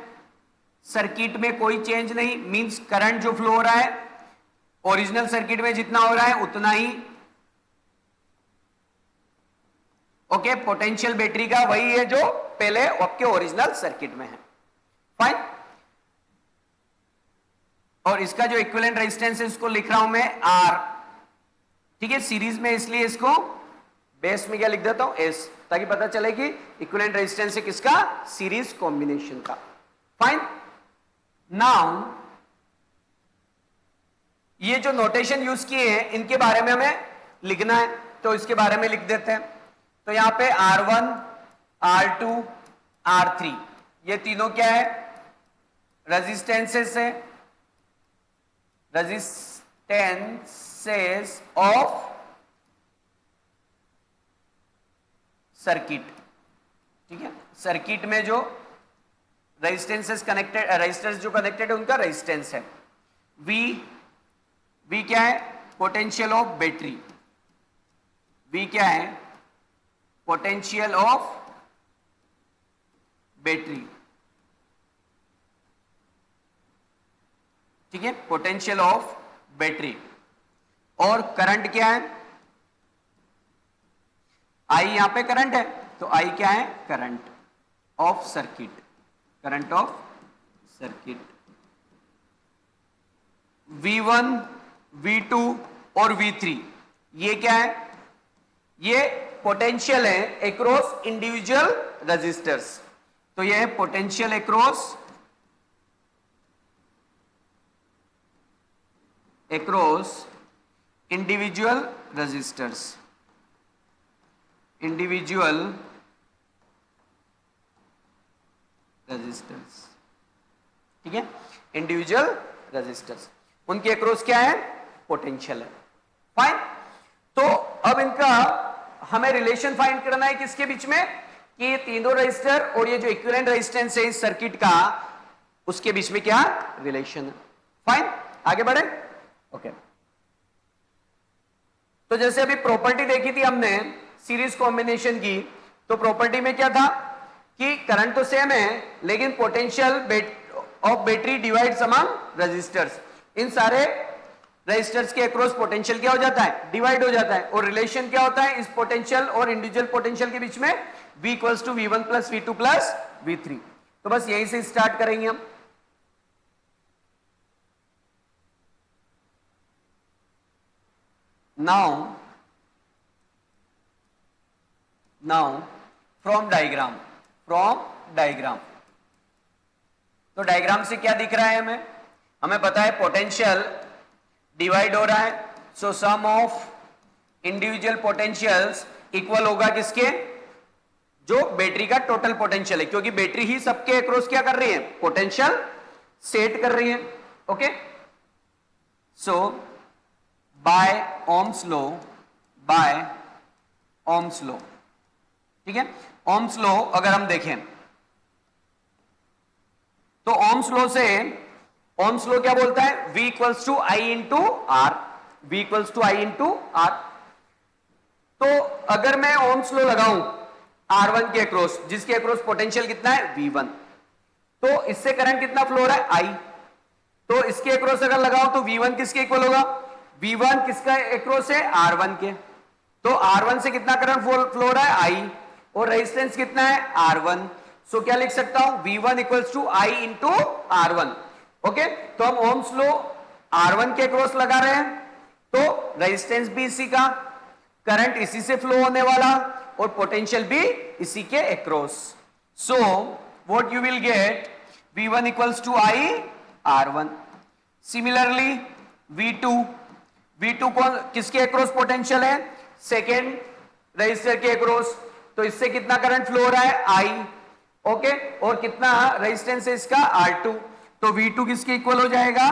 सर्किट में कोई चेंज नहीं, मींस करंट जो फ्लो हो रहा है ओरिजिनल सर्किट में जितना हो रहा है उतना ही। ओके, पोटेंशियल बैटरी का वही है जो पहले आपके ओरिजिनल सर्किट में है। फाइन, और इसका जो इक्विवेलेंट रेजिस्टेंस है उसको लिख रहा हूं मैं R। ठीक है, सीरीज में इसलिए इसको बेस में क्या लिख देता हूं, S, ताकि पता चले कि इक्विवेलेंट रेजिस्टेंस है किसका, सीरीज कॉम्बिनेशन का। फाइन, नाउ ये जो नोटेशन यूज किए हैं इनके बारे में हमें लिखना है, तो इसके बारे में लिख देते हैं। तो यहां पे R1, R2, R3 ये तीनों क्या है, रेजिस्टेंसेस है, रेजिस्टेंसेस ऑफ सर्किट। ठीक है, सर्किट में जो रेजिस्टेंसेस कनेक्टेड, रेजिस्टर्स जो कनेक्टेड है उनका रेजिस्टेंस है। V क्या है, पोटेंशियल ऑफ बैटरी, V क्या है, पोटेंशियल ऑफ बैटरी, ठीक है, पोटेंशियल ऑफ बैटरी। और करंट क्या है, I यहां पे करंट है, तो I क्या है, current of circuit, current of circuit. V1, V2 और V3 ये क्या है, ये पोटेंशियल है अक्रॉस इंडिविजुअल रजिस्टर्स। तो ये है potential across individual resistors, individual resistors, ठीक है, इंडिविजुअल रजिस्टर्स, उनके अक्रॉस क्या है, पोटेंशियल है। फाइन। तो अब इनका हमें रिलेशन फाइंड करना है किसके बीच में, कि ये तीनों रजिस्टर और ये जो इक्विवेलेंट रेजिस्टेंस है इस सर्किट का, उसके बीच में क्या रिलेशन है। फाइन, आगे बढ़े। ओके, तो जैसे अभी प्रॉपर्टी देखी थी हमने सीरीज कॉम्बिनेशन की, तो प्रॉपर्टी में क्या था कि करंट तो सेम है लेकिन potential of battery divides among resistors, इन सारे रजिस्टर्स के अक्रॉस पोटेंशियल क्या हो जाता है, डिवाइड हो जाता है। और रिलेशन क्या होता है इस पोटेंशियल और इंडिविजुअल पोटेंशियल के बीच में, V equals to V1 plus V2 plus V3। तो बस यहीं से स्टार्ट करेंगे हम। नाउ फ्रॉम डायग्राम, तो डायग्राम से क्या दिख रहा है हमें पता है पोटेंशियल डिवाइड हो रहा है, सो सम ऑफ इंडिविजुअल पोटेंशियल्स इक्वल होगा किसके, जो बैटरी का टोटल पोटेंशियल है, क्योंकि बैटरी ही सबके अक्रॉस क्या कर रही है, पोटेंशियल सेट कर रही है। ओके, सो बाय ओम्स लॉ, ठीक है, ओम्स लॉ अगर हम देखें तो ओम्स लॉ क्या बोलता है, V equals to I into R, V equals to I into R. तो अगर मैं ओम्स लॉ लगाऊं R1 के अक्रॉस, जिसके अक्रॉस पोटेंशियल कितना है V1, तो इससे करंट कितना फ्लो हो रहा है I, तो इसके अक्रॉस अगर लगाऊं तो V1 किसके इक्वल होगा, V1 किसका अक्रॉस है, R1 के, तो R1 से कितना करंट फ्लो हो रहा है I, और रेजिस्टेंस कितना है R1, सो क्या लिख सकता हूं, V1 equals to I into R1। Okay, तो हम ओम्स लॉ R1 के अक्रॉस लगा रहे हैं, तो रेजिस्टेंस भी इसी का, करंट इसी से फ्लो होने वाला, और पोटेंशियल भी इसी के across. So what you will get, V1 equals to I R1। Similarly V2 कौन किसके अक्रॉस पोटेंशियल है, सेकेंड रजिस्टर के अक्रॉस, तो इससे कितना करंट फ्लो हो रहा है I, ओके, और कितना रेजिस्टेंस है इसका R2, तो V2 किसके इक्वल हो जाएगा,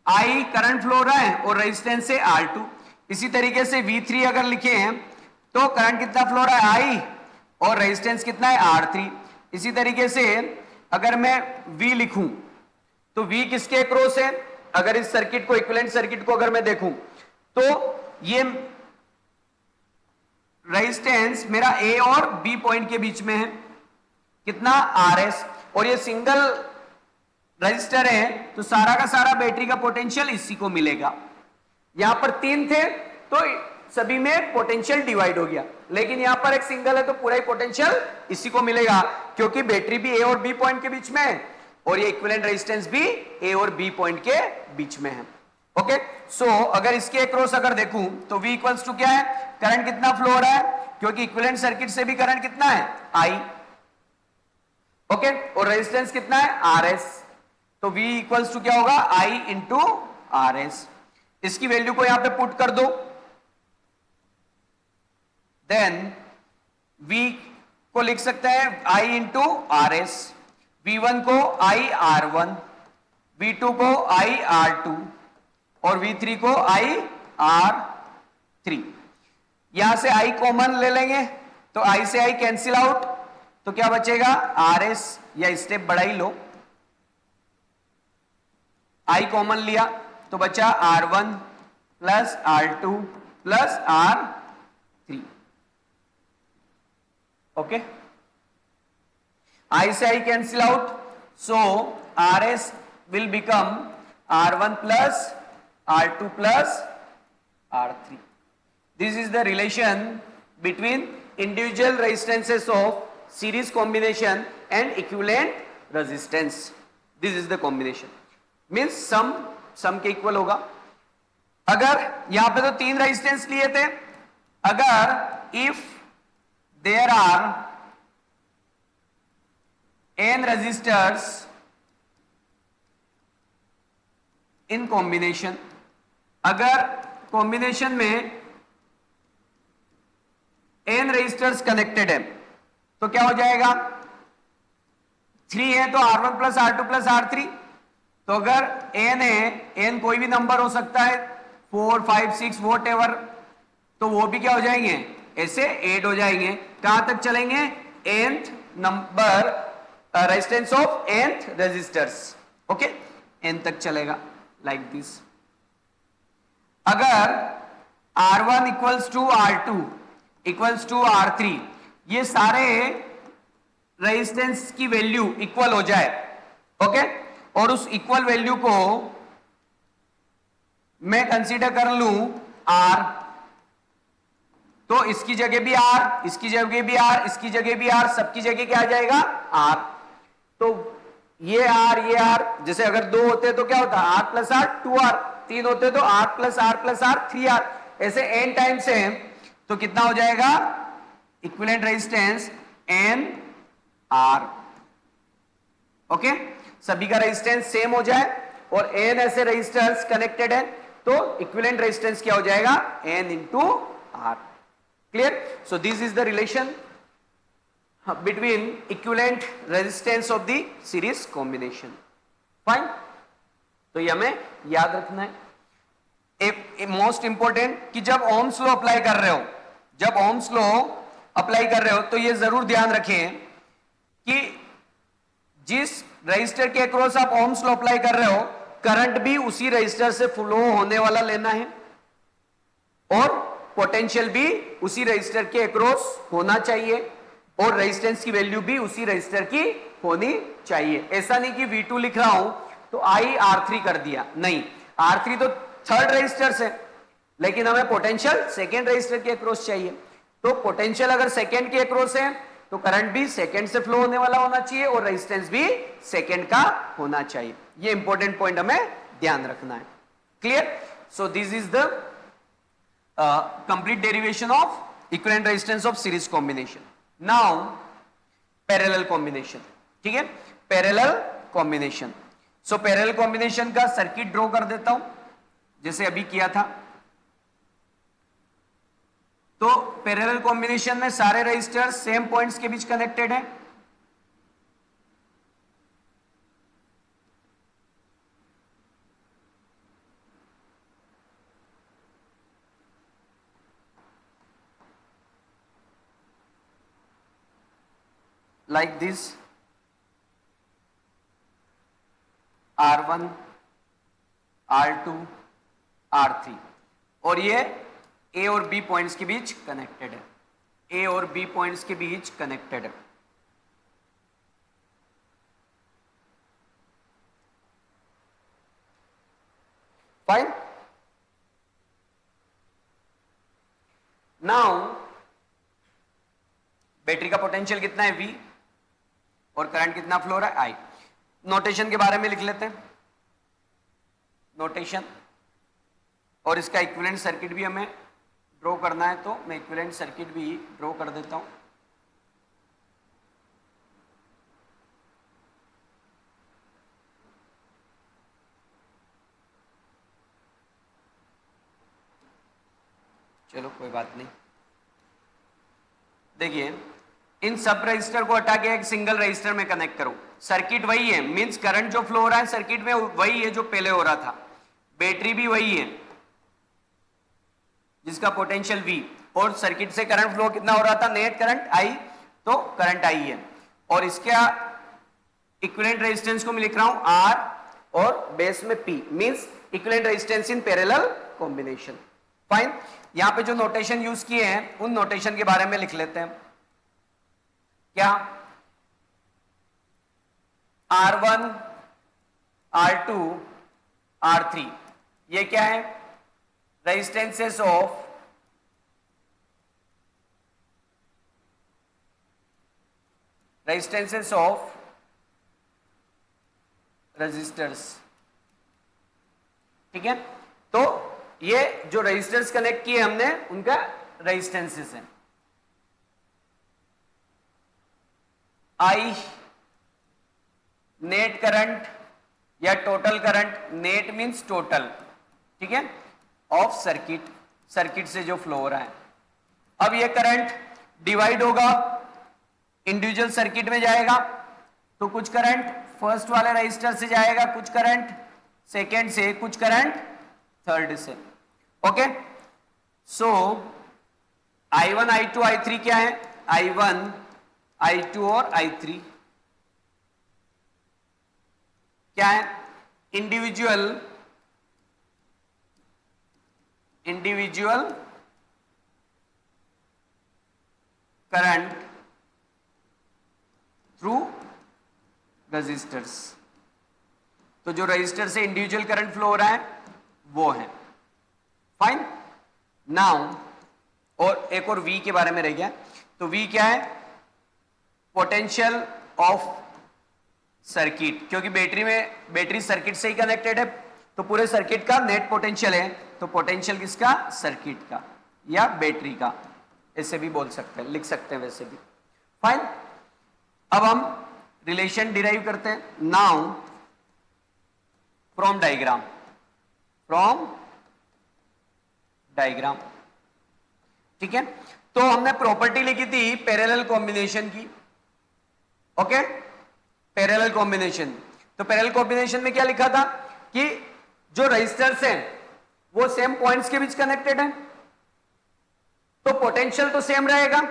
I करंट फ्लो हो रहा है और रेजिस्टेंस है R2। इसी तरीके से V3 अगर लिखे हैं तो करंट कितना फ्लो हो रहा है I, और रेजिस्टेंस कितना है R3। इसी तरीके से अगर मैं V लिखूं तो V किसके अक्रॉस है, अगर इस सर्किट को, इक्विवेलेंट सर्किट को अगर मैं देखूं तो ये रेजिस्टेंस मेरा A और B पॉइंट के बीच में है, कितना RS, और ये सिंगल रजिस्टर है तो सारा का सारा बैटरी का पोटेंशियल इसी को मिलेगा। यहां पर 3 थे तो सभी में पोटेंशियल डिवाइड हो गया, लेकिन यहां पर एक सिंगल है तो पूरा ही पोटेंशियल इसी को मिलेगा, क्योंकि बैटरी भी A और B पॉइंट के बीच में है और ये इक्विवेलेंट रेजिस्टेंस भी A और B पॉइंट के बीच में है। ओके, सो अगर इसके अक्रॉस अगर देखूं तो V इक्वल्स टू क्या है, करंट कितना फ्लो हो रहा है, क्योंकि इक्विवेलेंट सर्किट से भी करंट कितना है I, ओके, और रेजिस्टेंस कितना है RS, तो V इक्वल्स टू क्या होगा, I इंटू RS। इसकी वैल्यू को यहां पे पुट कर दो, देन V को लिख सकते हैं I इंटू RS, V1 को I R1, V2 को I R2 और V3 को I R3। यहां से I कॉमन ले लेंगे तो I से I कैंसिल आउट, तो क्या बचेगा RS, या स्टेप बढ़ा ही लो, I कॉमन लिया तो बचा R1 plus R2 plus R3. Okay, I से I cancel out, so RS will become R1 plus R2 plus R3. This is the relation between individual resistances of series combination and equivalent resistance. This is the combination. Means sum के इक्वल होगा. अगर यहां पे तो 3 रेजिस्टेंस लिए थे, अगर if there are n resistors in combination, अगर कॉम्बिनेशन में n रेजिस्टर्स कनेक्टेड है तो क्या हो जाएगा, 3 है तो R1 plus R2 plus R3. तो अगर n है, n कोई भी नंबर हो सकता है, 4, 5, 6 वॉट एवर, तो वो भी क्या हो जाएंगे, ऐसे 8 हो जाएंगे. कहां तक चलेंगे, nth number resistance of nth resistors. Okay, n तक चलेगा लाइक दिस. अगर R1 equals to R2 equals to R3, ये सारे रेजिस्टेंस की वैल्यू इक्वल हो जाए, ओके, और उस इक्वल वैल्यू को मैं कंसीडर कर लूं R, तो इसकी जगह भी R, इसकी जगह भी R, इसकी जगह भी R, सबकी जगह क्या आ जाएगा, R. तो ये R, जैसे अगर 2 होते तो क्या होता, R प्लस R 2R, 3 होते तो R प्लस R 3R, ऐसे n टाइम्स है, तो कितना हो जाएगा, equivalent resistance n R. Okay, सभी का रेजिस्टेंस सेम हो जाए और n ऐसे रेजिस्टर्स कनेक्टेड है, तो इक्विवेलेंट रेजिस्टेंस क्या हो जाएगा, n into R. Clear? So this is the relation between equivalent resistance of the series combination. Fine? तो ये हमें याद रखना है. एक मोस्ट इंपॉर्टेंट कि जब ओम्स लॉ अप्लाई कर रहे हो, जब ओम्स लॉ अप्लाई कर रहे हो तो ये जरूर ध्यान रखें कि जिस रजिस्टर के अक्रॉस आप ओम्स लॉ अप्लाई कर रहे हो, करंट भी उसी रजिस्टर से फ्लो होने वाला लेना है और पोटेंशियल भी उसी रजिस्टर के अक्रॉस होना चाहिए और रेजिस्टेंस की वैल्यू भी उसी रजिस्टर की होनी चाहिए. ऐसा नहीं कि V2 लिख रहा हूं तो I R3 कर दिया, नहीं, R3 तो थर्ड रजिस्टर है, लेकिन हमें पोटेंशियल सेकेंड रजिस्टर के अक्रॉस चाहिए. तो पोटेंशियल अगर सेकेंड के अक्रॉस है तो करंट भी सेकेंड से फ्लो होने वाला होना चाहिए और रेजिस्टेंस भी सेकेंड का होना चाहिए. ये इंपॉर्टेंट पॉइंट हमें ध्यान रखना है. Clear? So this is the complete derivation of equivalent resistance of series combination. Now parallel combination. ठीक है, parallel combination. So parallel combination का सर्किट ड्रॉ कर देता हूं जैसे अभी किया था. तो पैरेलल कॉम्बिनेशन में सारे रजिस्टर सेम पॉइंट्स के बीच कनेक्टेड है. like this, R1, R2, R3, और ये A और B पॉइंट्स के बीच कनेक्टेड है. A और B पॉइंट्स के बीच कनेक्टेड है. फाइन. नाउ बैटरी का पोटेंशियल कितना है, V, और करंट कितना फ्लो रहा है, I. नोटेशन के बारे में लिख लेते हैं, नोटेशन, और इसका इक्विवेलेंट सर्किट भी हमें ड्रॉ करना है, तो मैं इक्विवेलेंट सर्किट भी ड्रॉ कर देता हूं. चलो कोई बात नहीं. देखिए, इन सब रजिस्टर को हटा के एक सिंगल रजिस्टर में कनेक्ट करो. सर्किट वही है, मींस करंट जो फ्लो हो रहा है सर्किट में वही है जो पहले हो रहा था. बैटरी भी वही है जिसका पोटेंशियल V, और सर्किट से करंट फ्लो कितना हो रहा था, नेट करंट I, तो करंट I है. और इसका इक्विवेलेंट रेजिस्टेंस को मैं लिख रहा हूं R और बेस में P, means equivalent resistance in parallel combination. Fine, यहां पे जो नोटेशन यूज किए हैं उन नोटेशन के बारे में लिख लेते हैं। क्या R1, R2, R3 ये क्या है? Resistances of resistors. ठीक है, तो ये जो रजिस्टर्स कनेक्ट किए हमने उनका रेजिस्टेंसेस है। आई नेट करंट या total current, net means total, ठीक है, ऑफ सर्किट से जो फ्लो हो रहा है। अब ये करंट डिवाइड होगा, इंडिविजुअल सर्किट में जाएगा, तो कुछ करंट फर्स्ट वाले रजिस्टर से जाएगा, कुछ करंट सेकेंड से, कुछ करंट थर्ड से। ओके, सो I1, I2, I3 क्या है? I1, I2 और I3 क्या है? Individual current through resistors. तो जो रजिस्टर से इंडिविजुअल करंट फ्लो हो रहा है वो है। फाइन, नाउ और एक और V के बारे में रह गया, तो V क्या है? पोटेंशियल ऑफ सर्किट, क्योंकि बैटरी सर्किट से ही कनेक्टेड है, तो पूरे सर्किट का नेट पोटेंशियल है, तो पोटेंशियल किसका? सर्किट का या बैटरी का, ऐसे भी बोल सकते हैं, लिख सकते हैं वैसे भी। फाइन, अब हम रिलेशन डिराइव करते हैं। नाउ फ्रॉम डायग्राम, ठीक है, तो हमने प्रॉपर्टी लिखी थी पैरेलल कॉम्बिनेशन की। ओके, पैरेलल कॉम्बिनेशन, तो पैरेलल कॉम्बिनेशन में क्या लिखा था कि जो रजिस्टर्स हैं वो सेम पॉइंट्स के बीच कनेक्टेड हैं, तो पोटेंशियल तो सेम रहेगा,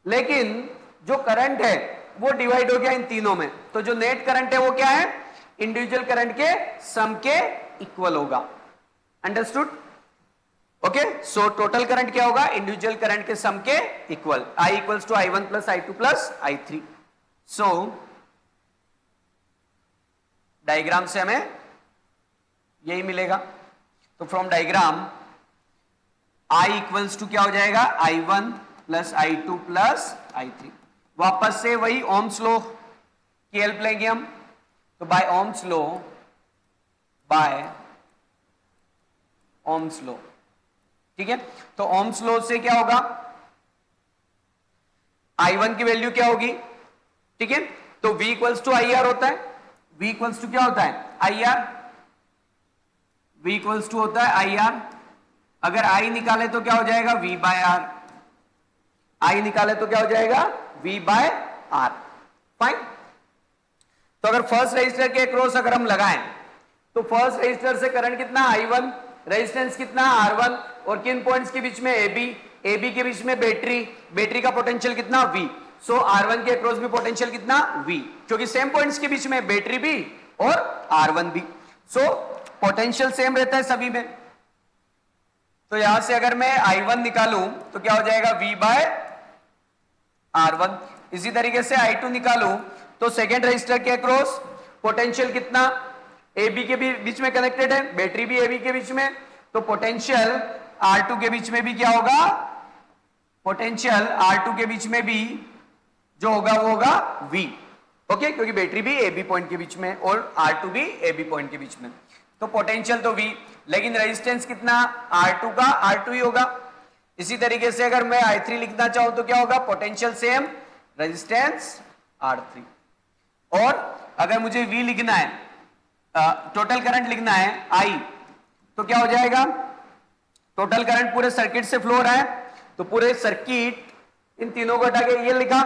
लेकिन जो करंट है वो डिवाइड हो गया इन तीनों में, तो जो नेट करंट है वो क्या है? इंडिविजुअल करंट के सम के इक्वल होगा। Understood? Okay, so total current क्या होगा? इंडिविजुअल करंट के सम के equal. I equals to I1 plus I2 plus I3। So diagram से हमें यही मिलेगा। तो from diagram I equals to क्या हो जाएगा? I1 plus I2 plus I3। वापस से वही ओम्स लॉ की हेल्प लेंगे हम, तो बाय ओम्स लॉ, ठीक है, तो ओम्स लॉ से क्या होगा? I1 की वैल्यू क्या होगी? ठीक है, तो V इक्वल्स टू IR होता है। V इक्वल्स टू क्या होता है? IR। V इक्वल्स टू होता है IR। अगर I निकाले तो क्या हो जाएगा? V by R। I निकाले तो क्या हो जाएगा? V by R। फाइन, तो अगर फर्स्ट रजिस्टर के अक्रॉस अगर हम लगाएं तो फर्स्ट रजिस्टर से करंट कितना? I1, रेजिस्टेंस कितना? R1, और किन पॉइंट्स के बीच में? AB के बीच में बैटरी का पोटेंशियल कितना? V। सो R1 के अक्रॉस भी पोटेंशियल कितना? V, क्योंकि सेम पॉइंट्स के बीच में बैटरी भी और R1 भी, सो पोटेंशियल सेम रहता है सभी में। तो यहां से अगर मैं I1 निकालूं तो क्या हो जाएगा? V by R1। इसी तरीके से I2 निकालूं तो सेकेंड रजिस्टर के अक्रॉस पोटेंशियल कितना? AB के भी बीच में कनेक्टेड है, बैटरी भी AB के बीच में, तो पोटेंशियल R2 के बीच में भी क्या होगा? पोटेंशियल R2 के बीच में भी जो होगा वो होगा V। ओके, क्योंकि बैटरी भी AB पॉइंट के बीच में और R2 भी AB पॉइंट के बीच में, तो पोटेंशियल तो V, लेकिन रेजिस्टेंस कितना? R2 का R2 ही होगा। इसी तरीके से अगर मैं I3 लिखना चाहूं तो क्या होगा? Potential same, resistance R3। और अगर मुझे V लिखना है, टोटल करंट लिखना है I, तो क्या हो जाएगा? टोटल करंट पूरे सर्किट से फ्लो हो रहा है, तो पूरे सर्किट, इन तीनों को हटा के ये लिखा,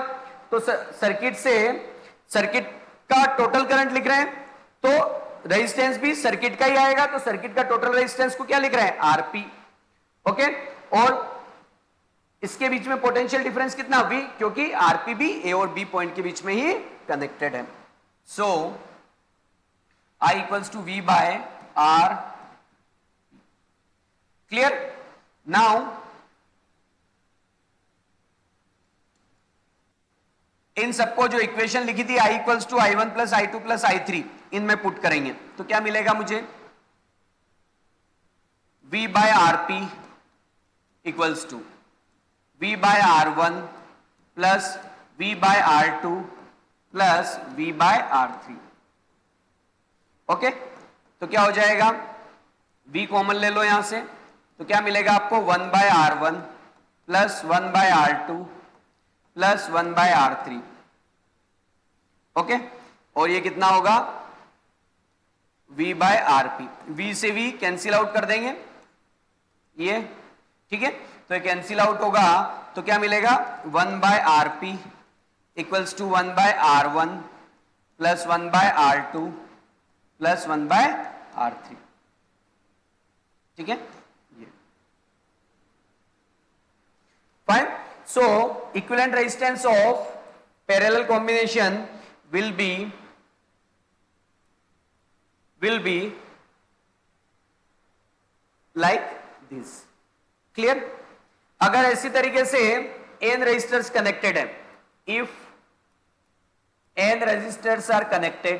तो सर्किट का टोटल करंट लिख रहे हैं, तो रेजिस्टेंस भी सर्किट का ही आएगा, तो सर्किट का टोटल रेजिस्टेंस को क्या लिख रहे हैं? RP। ओके, और इसके बीच में पोटेंशियल डिफरेंस कितना? V, क्योंकि RP भी A और B पॉइंट के बीच में ही कनेक्टेड है। So I equals to V by R। Clear? Now इन सबको जो इक्वेशन लिखी थी I equals to I1 plus I2 plus I3 इनमें पुट करेंगे तो क्या मिलेगा मुझे? V by RP equals to V by R1 plus V by R2 plus V by R3। Okay, तो क्या हो जाएगा? V कॉमन ले लो यहां से, तो क्या मिलेगा आपको? 1 by R1 plus 1 by R2 plus 1 by R3। Okay, और ये कितना होगा? V by RP। V से V कैंसिल आउट कर देंगे ये, ठीक है? तो ये कैंसिल आउट होगा तो क्या मिलेगा? 1 by RP equals to 1 by R1 plus 1 by R2 plus 1 by R3। ठीक है, ये fine. So equivalent resistance of parallel combination will be like this। क्लियर? अगर ऐसी तरीके से n रेजिस्टर्स कनेक्टेड है, if n resistors are connected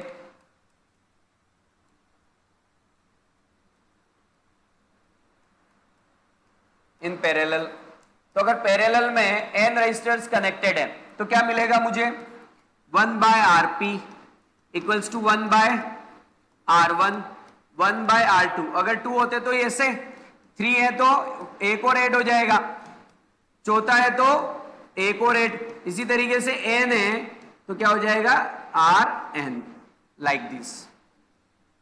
in parallel, तो अगर पैरेलल में n रेजिस्टर्स कनेक्टेड है तो क्या मिलेगा मुझे? 1 by RP equals to 1 by R1 1 by R2। अगर 2 होते तो ऐसे, 3 है तो एक और ऐड हो जाएगा, चौथा है तो एक और ऐड, इसी तरीके से n है तो क्या हो जाएगा? RN, like this.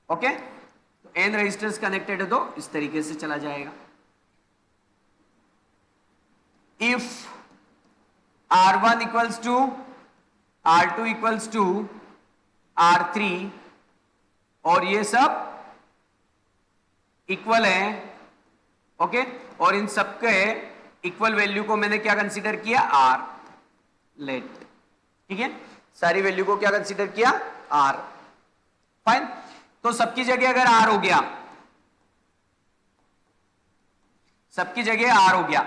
ओके, तो n रेजिस्टर्स कनेक्टेड है तो इस तरीके से चला जाएगा। If R1 equals to R2 equals to R3 और ये सब इक्वल है, ओके, और इन सबके इक्वल वैल्यू को मैंने क्या कंसीडर किया? R let. ठीक है, सारी वैल्यू को क्या कंसीडर किया? R। फाइन, तो सबकी जगह अगर R हो गया, सबकी जगह R हो गया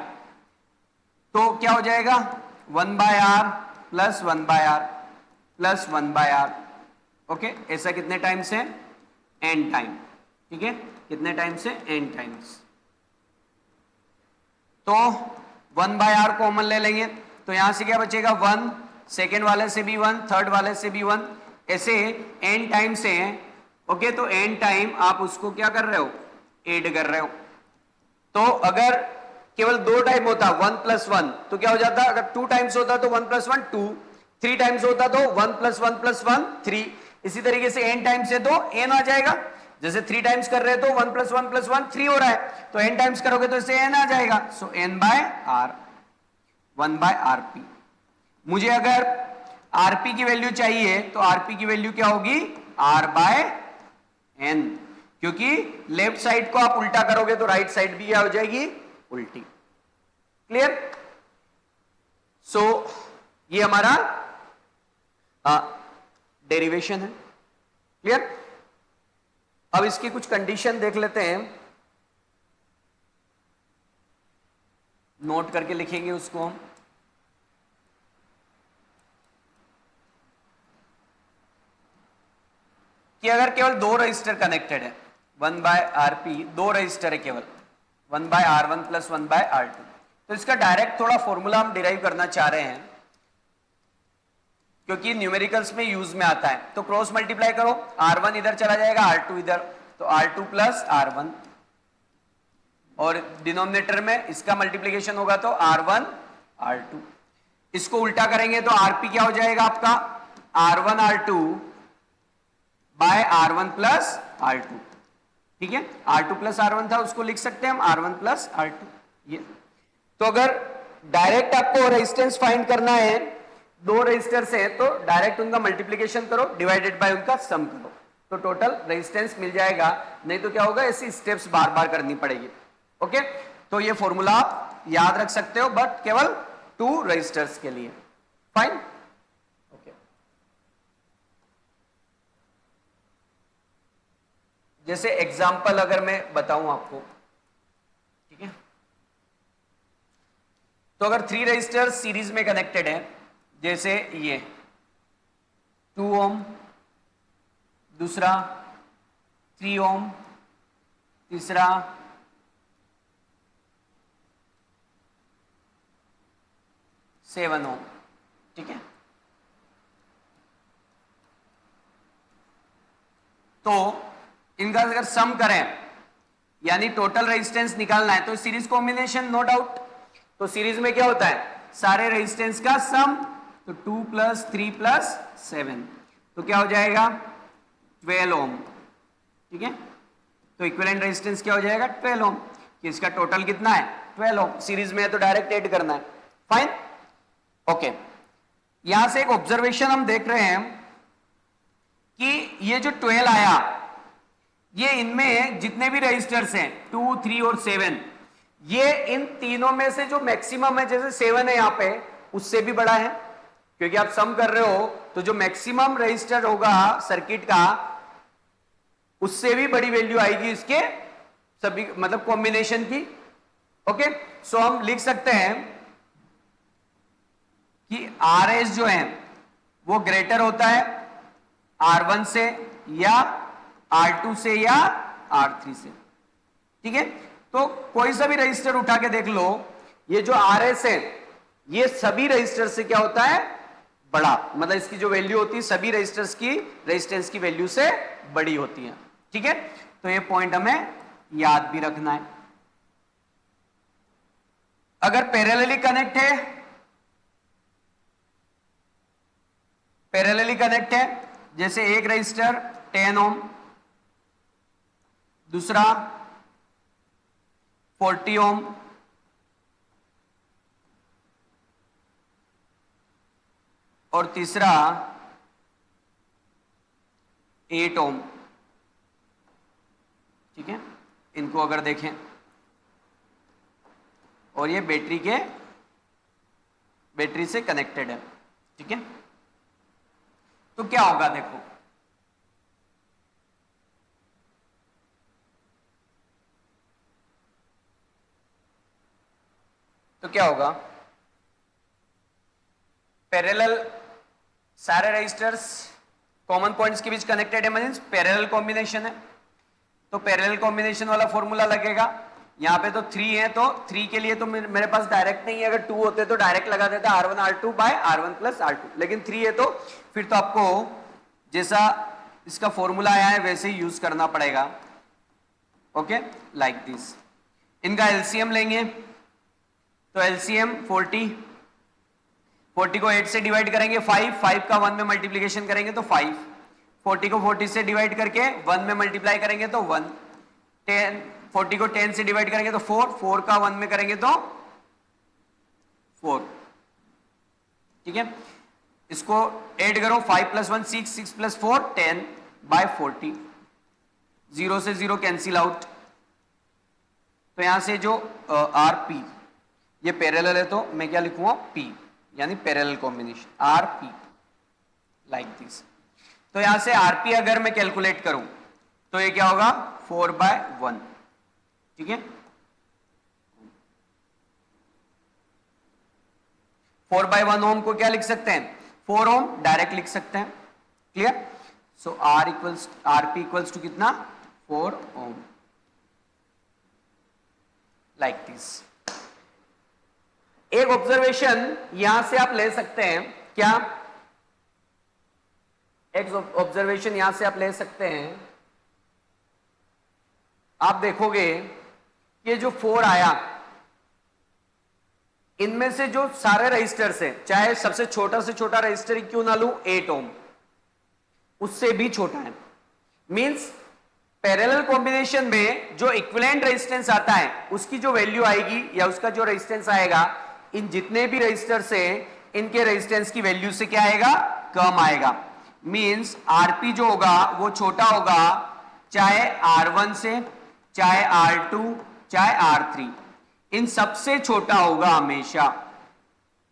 तो क्या हो जाएगा? 1 by R plus 1 by R plus 1 by R। Okay, ऐसा कितने टाइम्स है? n time. ठीक है, कितने टाइम्स है? n times. तो 1 बाय R कॉमन ले लेंगे तो यहां से क्या बचेगा? 1, सेकेंड वाले से भी 1, थर्ड वाले से भी 1, ऐसे n टाइम्स है। ओके, तो n टाइम आप उसको क्या कर रहे हो? ऐड कर रहे हो। तो अगर केवल 2 टाइम होता 1 प्लस 1 तो क्या हो जाता? अगर 2 टाइम्स होता तो 1 प्लस 1 2, 3 टाइम्स होता तो 1 प्लस 1 प्लस 1 3, इसी तरीके से n टाइम्स है तो n आ जाएगा। जैसे 3 टाइम्स कर रहे हैं तो 1 प्लस 1 प्लस 1 3 हो रहा है, तो n टाइम्स करोगे तो इससे n आ जाएगा। So n by R, 1 by RP। मुझे अगर RP की वैल्यू चाहिए तो RP की वैल्यू क्या होगी? R बाय n, क्योंकि लेफ्ट साइड को आप उल्टा करोगे तो राइट साइड भी क्या हो जाएगी? उल्टी। क्लियर? सो ये हमारा डेरिवेशन है। क्लियर? अब इसकी कुछ कंडीशन देख लेते हैं, नोट करके लिखेंगे उसको हम। कि अगर केवल 2 रजिस्टर कनेक्टेड है, 1 बाय RP 2 रजिस्टर है केवल, 1 by R1 plus 1 by R2, तो इसका डायरेक्ट थोड़ा फॉर्मूला हम डिराइव करना चाह रहे हैं क्योंकि न्यूमेरिकल्स में यूज में आता है। तो क्रॉस मल्टीप्लाई करो, R1 इधर चला जाएगा, R2 इधर, तो R2 प्लस R1, और डिनोमिनेटर में इसका मल्टीप्लीकेशन होगा तो R1 R2। इसको उल्टा करेंगे तो RP क्या हो जाएगा आपका? R1 R2 bye R1 plus R2। ठीक है, R2 प्लस R1 था, उसको लिख सकते हैं हम R1 प्लस R2। ये तो अगर डायरेक्ट आपको रेजिस्टेंस फाइंड करना है, 2 रेजिस्टर्स हैं तो डायरेक्ट उनका मल्टीप्लीकेशन करो डिवाइडेड बाय उनका सम करो तो टोटल रेजिस्टेंस मिल जाएगा। नहीं तो क्या होगा? ऐसी स्टेप्स बार बार करनी पड़ेगी। ओके, तो ये फॉर्मूला आप याद रख सकते हो, बट केवल 2 रेजिस्टर्स के लिए। Fine, okay. जैसे एग्जांपल अगर मैं बताऊं आपको, तो अगर 3 रजिस्टर सीरीज में कनेक्टेड है, जैसे ये 2 ओम, दूसरा 3 ओम, तीसरा 7 ओम, ठीक है। तो इनका अगर सम करें यानी टोटल रेजिस्टेंस निकालना है तो सीरीज कॉम्बिनेशन नो डाउट। तो सीरीज में क्या होता है, सारे रेजिस्टेंस का सम, तो 2 + 3 + 7, तो क्या हो जाएगा 12 ओम, ठीक है। तो इक्विवेलेंट रेजिस्टेंस क्या हो जाएगा 12 ओम, कि इसका टोटल कितना है 12 ओम। सीरीज में है तो डायरेक्ट ऐड करना है, फाइन, ओके। यहां से एक ऑब्जर्वेशन हम देख रहे हैं कि ये जो 12 आया, ये इनमें जितने भी रजिस्टर्स हैं 2, 3 और 7, ये इन तीनों में से जो मैक्सिमम है, जैसे 7 है यहां पे, उससे भी बड़ा है, क्योंकि आप सम कर रहे हो तो जो मैक्सिमम रजिस्टर होगा सर्किट का, उससे भी बड़ी वैल्यू आएगी इसके सभी, मतलब कॉम्बिनेशन की, ओके। सो हम लिख सकते हैं कि RS जो है वो ग्रेटर होता है R1 से या R2 से या R3 से, ठीक है। तो कोई सा भी रजिस्टर उठा के देख लो, ये जो RS है ये सभी रजिस्टर से क्या होता है बड़ा, मतलब इसकी जो वैल्यू होती है सभी रजिस्टर्स की रेजिस्टेंस की वैल्यू से बड़ी होती है, ठीक है। तो ये पॉइंट हमें याद भी रखना है। अगर पैरेलली कनेक्ट है, पैरेलली कनेक्ट है, जैसे एक रजिस्टर 10 ओम, दूसरा 40 ओम, और तीसरा 8 ओम, ठीक है। इनको अगर देखें, और ये बैटरी से कनेक्टेड है, ठीक है। तो क्या होगा देखो, तो क्या होगा, पैरेलल सारे रजिस्टर्स कॉमन पॉइंट्स के बीच कनेक्टेड है, मींस पैरेलल कॉम्बिनेशन है। तो पैरेलल कॉम्बिनेशन वाला फॉर्मूला लगेगा। यहां पे तो 3 है, तो 3 के लिए तो मेरे पास डायरेक्ट नहीं है, अगर 2 होते तो डायरेक्ट लगा देता R1 R2 bye R1 + R2, लेकिन 3 है तो फिर तो आपको जैसा इसका फॉर्मूला आया है वैसे ही यूज करना पड़ेगा, ओके, लाइक दिस। इनका एलसीएम लेंगे, तो एलसीएम 40 को 8 से डिवाइड करेंगे, 5 का 1 में मल्टीप्लीकेशन करेंगे तो 5, 40 को 40 से डिवाइड करके 1 में मल्टीप्लाई करेंगे तो 1, 40 को 10 से डिवाइड करेंगे तो 4 का 1 में करेंगे तो 4, ठीक है। इसको ऐड करो, 5 + 1 6, 6 + 4 10 बाय 40, 0 से 0 कैंसिल आउट। तो यहां से जो RP, ये पैरेलल है तो मैं क्या लिखूंगा P, यानी parallel combination RP, like this. तो यहां से RP अगर मैं कैलकुलेट करूं तो ये क्या होगा 4/1, ठीक है। 4/1 ओम को क्या लिख सकते हैं 4 ओम डायरेक्ट लिख सकते हैं, clear. So RP equals to कितना 4 ओम, लाइक दिस। एक ऑब्जर्वेशन यहां से आप ले सकते हैं, क्या, एक ऑब्जर्वेशन यहां से आप ले सकते हैं, आप देखोगे कि जो 4 आया, इनमें से जो सारे रजिस्टर्स हैं, चाहे सबसे छोटा से छोटा रजिस्टर क्यों ना लूं 8 ओम, उससे भी छोटा है, मींस पैरेलल कॉम्बिनेशन में जो इक्विवेलेंट रेजिस्टेंस आता है उसकी जो वैल्यू आएगी या उसका जो रेजिस्टेंस आएगा, इन जितने भी रजिस्टर्स हैं इनके रेजिस्टेंस की वैल्यू से क्या आएगा कम आएगा, मींस RP जो होगा वो छोटा होगा, चाहे R1 से, चाहे R2, चाहे R3, इन सबसे छोटा होगा हमेशा।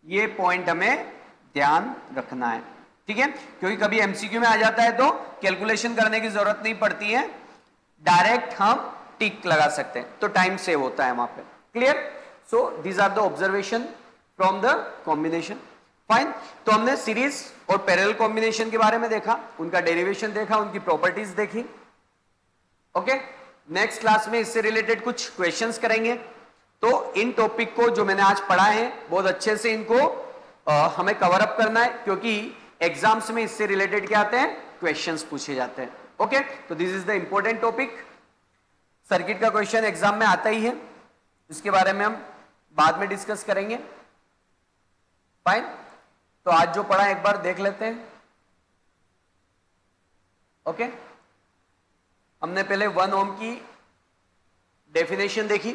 ये पॉइंट हमें ध्यान रखना है, ठीक है, क्योंकि कभी MCQ में आ जाता है तो कैलकुलेशन करने की जरूरत नहीं पड़ती है, डायरेक्ट हम टिक लगा सकते हैं, तो टाइम सेव होता है वहां पे, clear. So these are the observation from the combination. Fine, तो हमने सीरीज और पैरेलल कॉम्बिनेशन के बारे में देखा, उनका डेरिवेशन देखा, उनकी प्रॉपर्टीज देखी। ओके, नेक्स्ट क्लास में इससे रिलेटेड कुछ क्वेश्चंस करेंगे। तो इन टॉपिक को जो मैंने आज पढ़ा है बहुत अच्छे से इनको हमें कवर अप करना है, क्योंकि एग्जाम्स में इससे रिलेटेड क्या आते हैं, क्वेश्चंस पूछे जाते हैं। ओके, तो this is the important topic. Circuit का क्वेश्चन एग्जाम में आता ही है, इसके बारे में हम बाद में डिस्कस करेंगे। फाइन, तो आज जो पढ़ा एक बार देख लेते हैं। ओके, हमने पहले 1 ओम की डेफिनेशन देखी।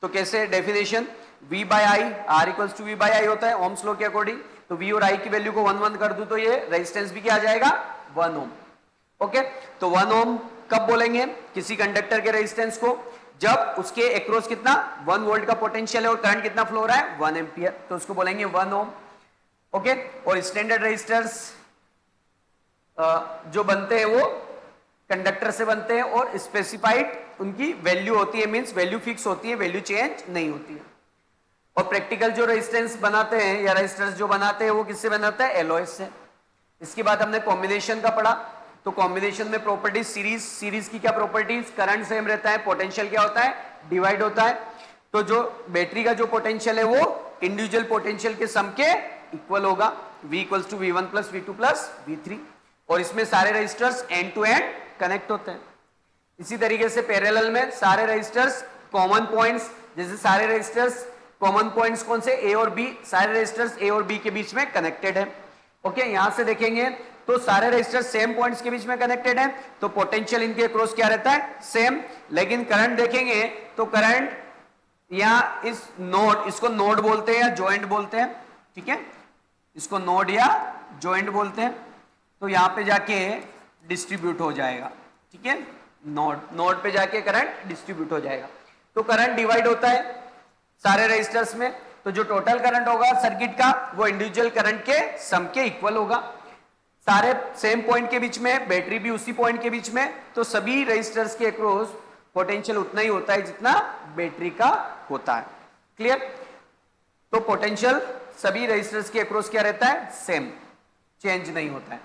तो कैसे definition, V by I, R equals to V by I होता है ओम्स लॉ के अकॉर्डिंग। तो V और I की वैल्यू को 1 कर दूं तो ये रेजिस्टेंस भी क्या आ जाएगा, 1 ओम। ओके, तो 1 ओम कब बोलेंगे किसी कंडक्टर के रेजिस्टेंस को, जब उसके अक्रॉस कितना 1 वोल्ट का पोटेंशियल है और करंट कितना फ्लो हो रहा है 1 एम्पियर, तो उसको बोलेंगे 1 ओम। ओके, और स्टैंडर्ड रेजिस्टर्स जो बनते हैं वो कंडक्टर से बनते हैं और स्पेसिफाइड उनकी वैल्यू होती है, मींस वैल्यू फिक्स होती है, वैल्यू चेंज नहीं होती है। और प्रैक्टिकल जो रेजिस्टेंस बनाते हैं या रेजिस्टर्स जो बनाते हैं वो किससे बनाते हैं, एलओएस से। इसके बाद हमने कॉम्बिनेशन का पढ़ा। तो कॉम्बिनेशन में प्रॉपर्टीज, सीरीज की क्या प्रॉपर्टीज, करंट सेम रहता है, पोटेंशियल क्या होता है, डिवाइड होता है। तो जो बैटरी का जो पोटेंशियल है वो इंडिविजुअल पोटेंशियल के सम के इक्वल होगा, V equals to V1 plus V2 plus V3। और इसमें सारे resistors end to end connect होते हैं। इसी तरीके से पैरेलल में सारे रजिस्टर्स कॉमन पॉइंट्स, जैसे सारे रजिस्टर्स कॉमन पॉइंट्स कौन से, A और B, सारे रजिस्टर्स A और B के बीच में कनेक्टेड है। ओके, यहां से देखेंगे तो सारे रजिस्टर्स सेम पॉइंट्स के बीच में कनेक्टेड है, तो पोटेंशियल इनके अक्रॉस क्या रहता है, सेम। लेकिन करंट देखेंगे तो करंट या इस नोड, इसको नोड बोलते हैं या जॉइंट बोलते हैं, ठीक है, इसको नोड या जॉइंट बोलते हैं। तो यहां पे जाके डिस्ट्रीब्यूट हो जाएगा, ठीक है, नोड पे जाके करंट डिस्ट्रीब्यूट हो जाएगा। तो करंट डिवाइड होता है सारे रेजिस्टर्स में, तो जो टोटल करंट होगा सर्किट का वो इंडिविजुअल करंट के सम के इक्वल होगा। सारे सेम पॉइंट के बीच में, बैटरी भी उसी पॉइंट के बीच में, तो सभी रेजिस्टर्स के अक्रॉस पोटेंशियल उतना ही होता है जितना बैटरी का होता है। क्लियर? तो पोटेंशियल सभी रेजिस्टर्स के अक्रॉस क्या रहता है, सेम, चेंज नहीं होता है।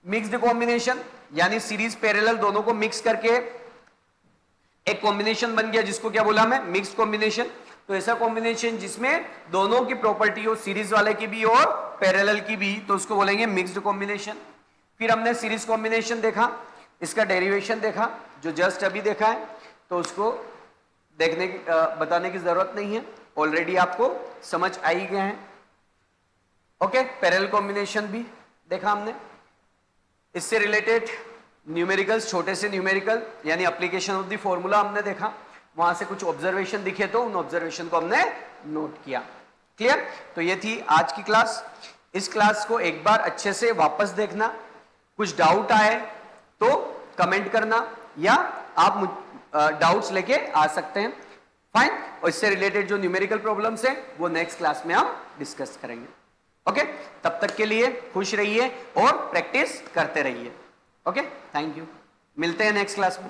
मिक्स्ड कॉम्बिनेशन यानी सीरीज पैरेलल दोनों को मिक्स करके एक कॉम्बिनेशन बन गया, जिसको क्या बोला मैं, मिक्स्ड कॉम्बिनेशन। तो ऐसा कॉम्बिनेशन जिसमें दोनों की प्रॉपर्टी हो, सीरीज वाले की भी और पैरेलल की भी, तो उसको बोलेंगे मिक्स्ड कॉम्बिनेशन। फिर हमने सीरीज कॉम्बिनेशन देखा, इसका डेरिवेशन देखा जो जस्ट अभी देखा है, तो उसको देखने की बताने की जरूरत नहीं है, ऑलरेडी आपको समझ आ ही गया है। ओके, पैरेलल कॉम्बिनेशन भी देखा हमने। इससे रिलेटेड न्यूमेरिकल्स, छोटे से न्यूमेरिकल यानी एप्लीकेशन ऑफ द फॉर्मूला हमने देखा, वहां से कुछ ऑब्जर्वेशन दिखे तो उन ऑब्जर्वेशन को हमने नोट किया। क्लियर? तो ये थी आज की क्लास। इस क्लास को एक बार अच्छे से वापस देखना, कुछ डाउट आए तो कमेंट करना या आप डाउट्स लेके आ सकते हैं। फाइन, और इससे रिलेटेड जो न्यूमेरिकल प्रॉब्लम्स है वो नेक्स्ट क्लास में हम डिस्कस करेंगे। ओके, तब तक के लिए खुश रहिए और प्रैक्टिस करते रहिए। ओके, थैंक यू, मिलते हैं नेक्स्ट क्लास में।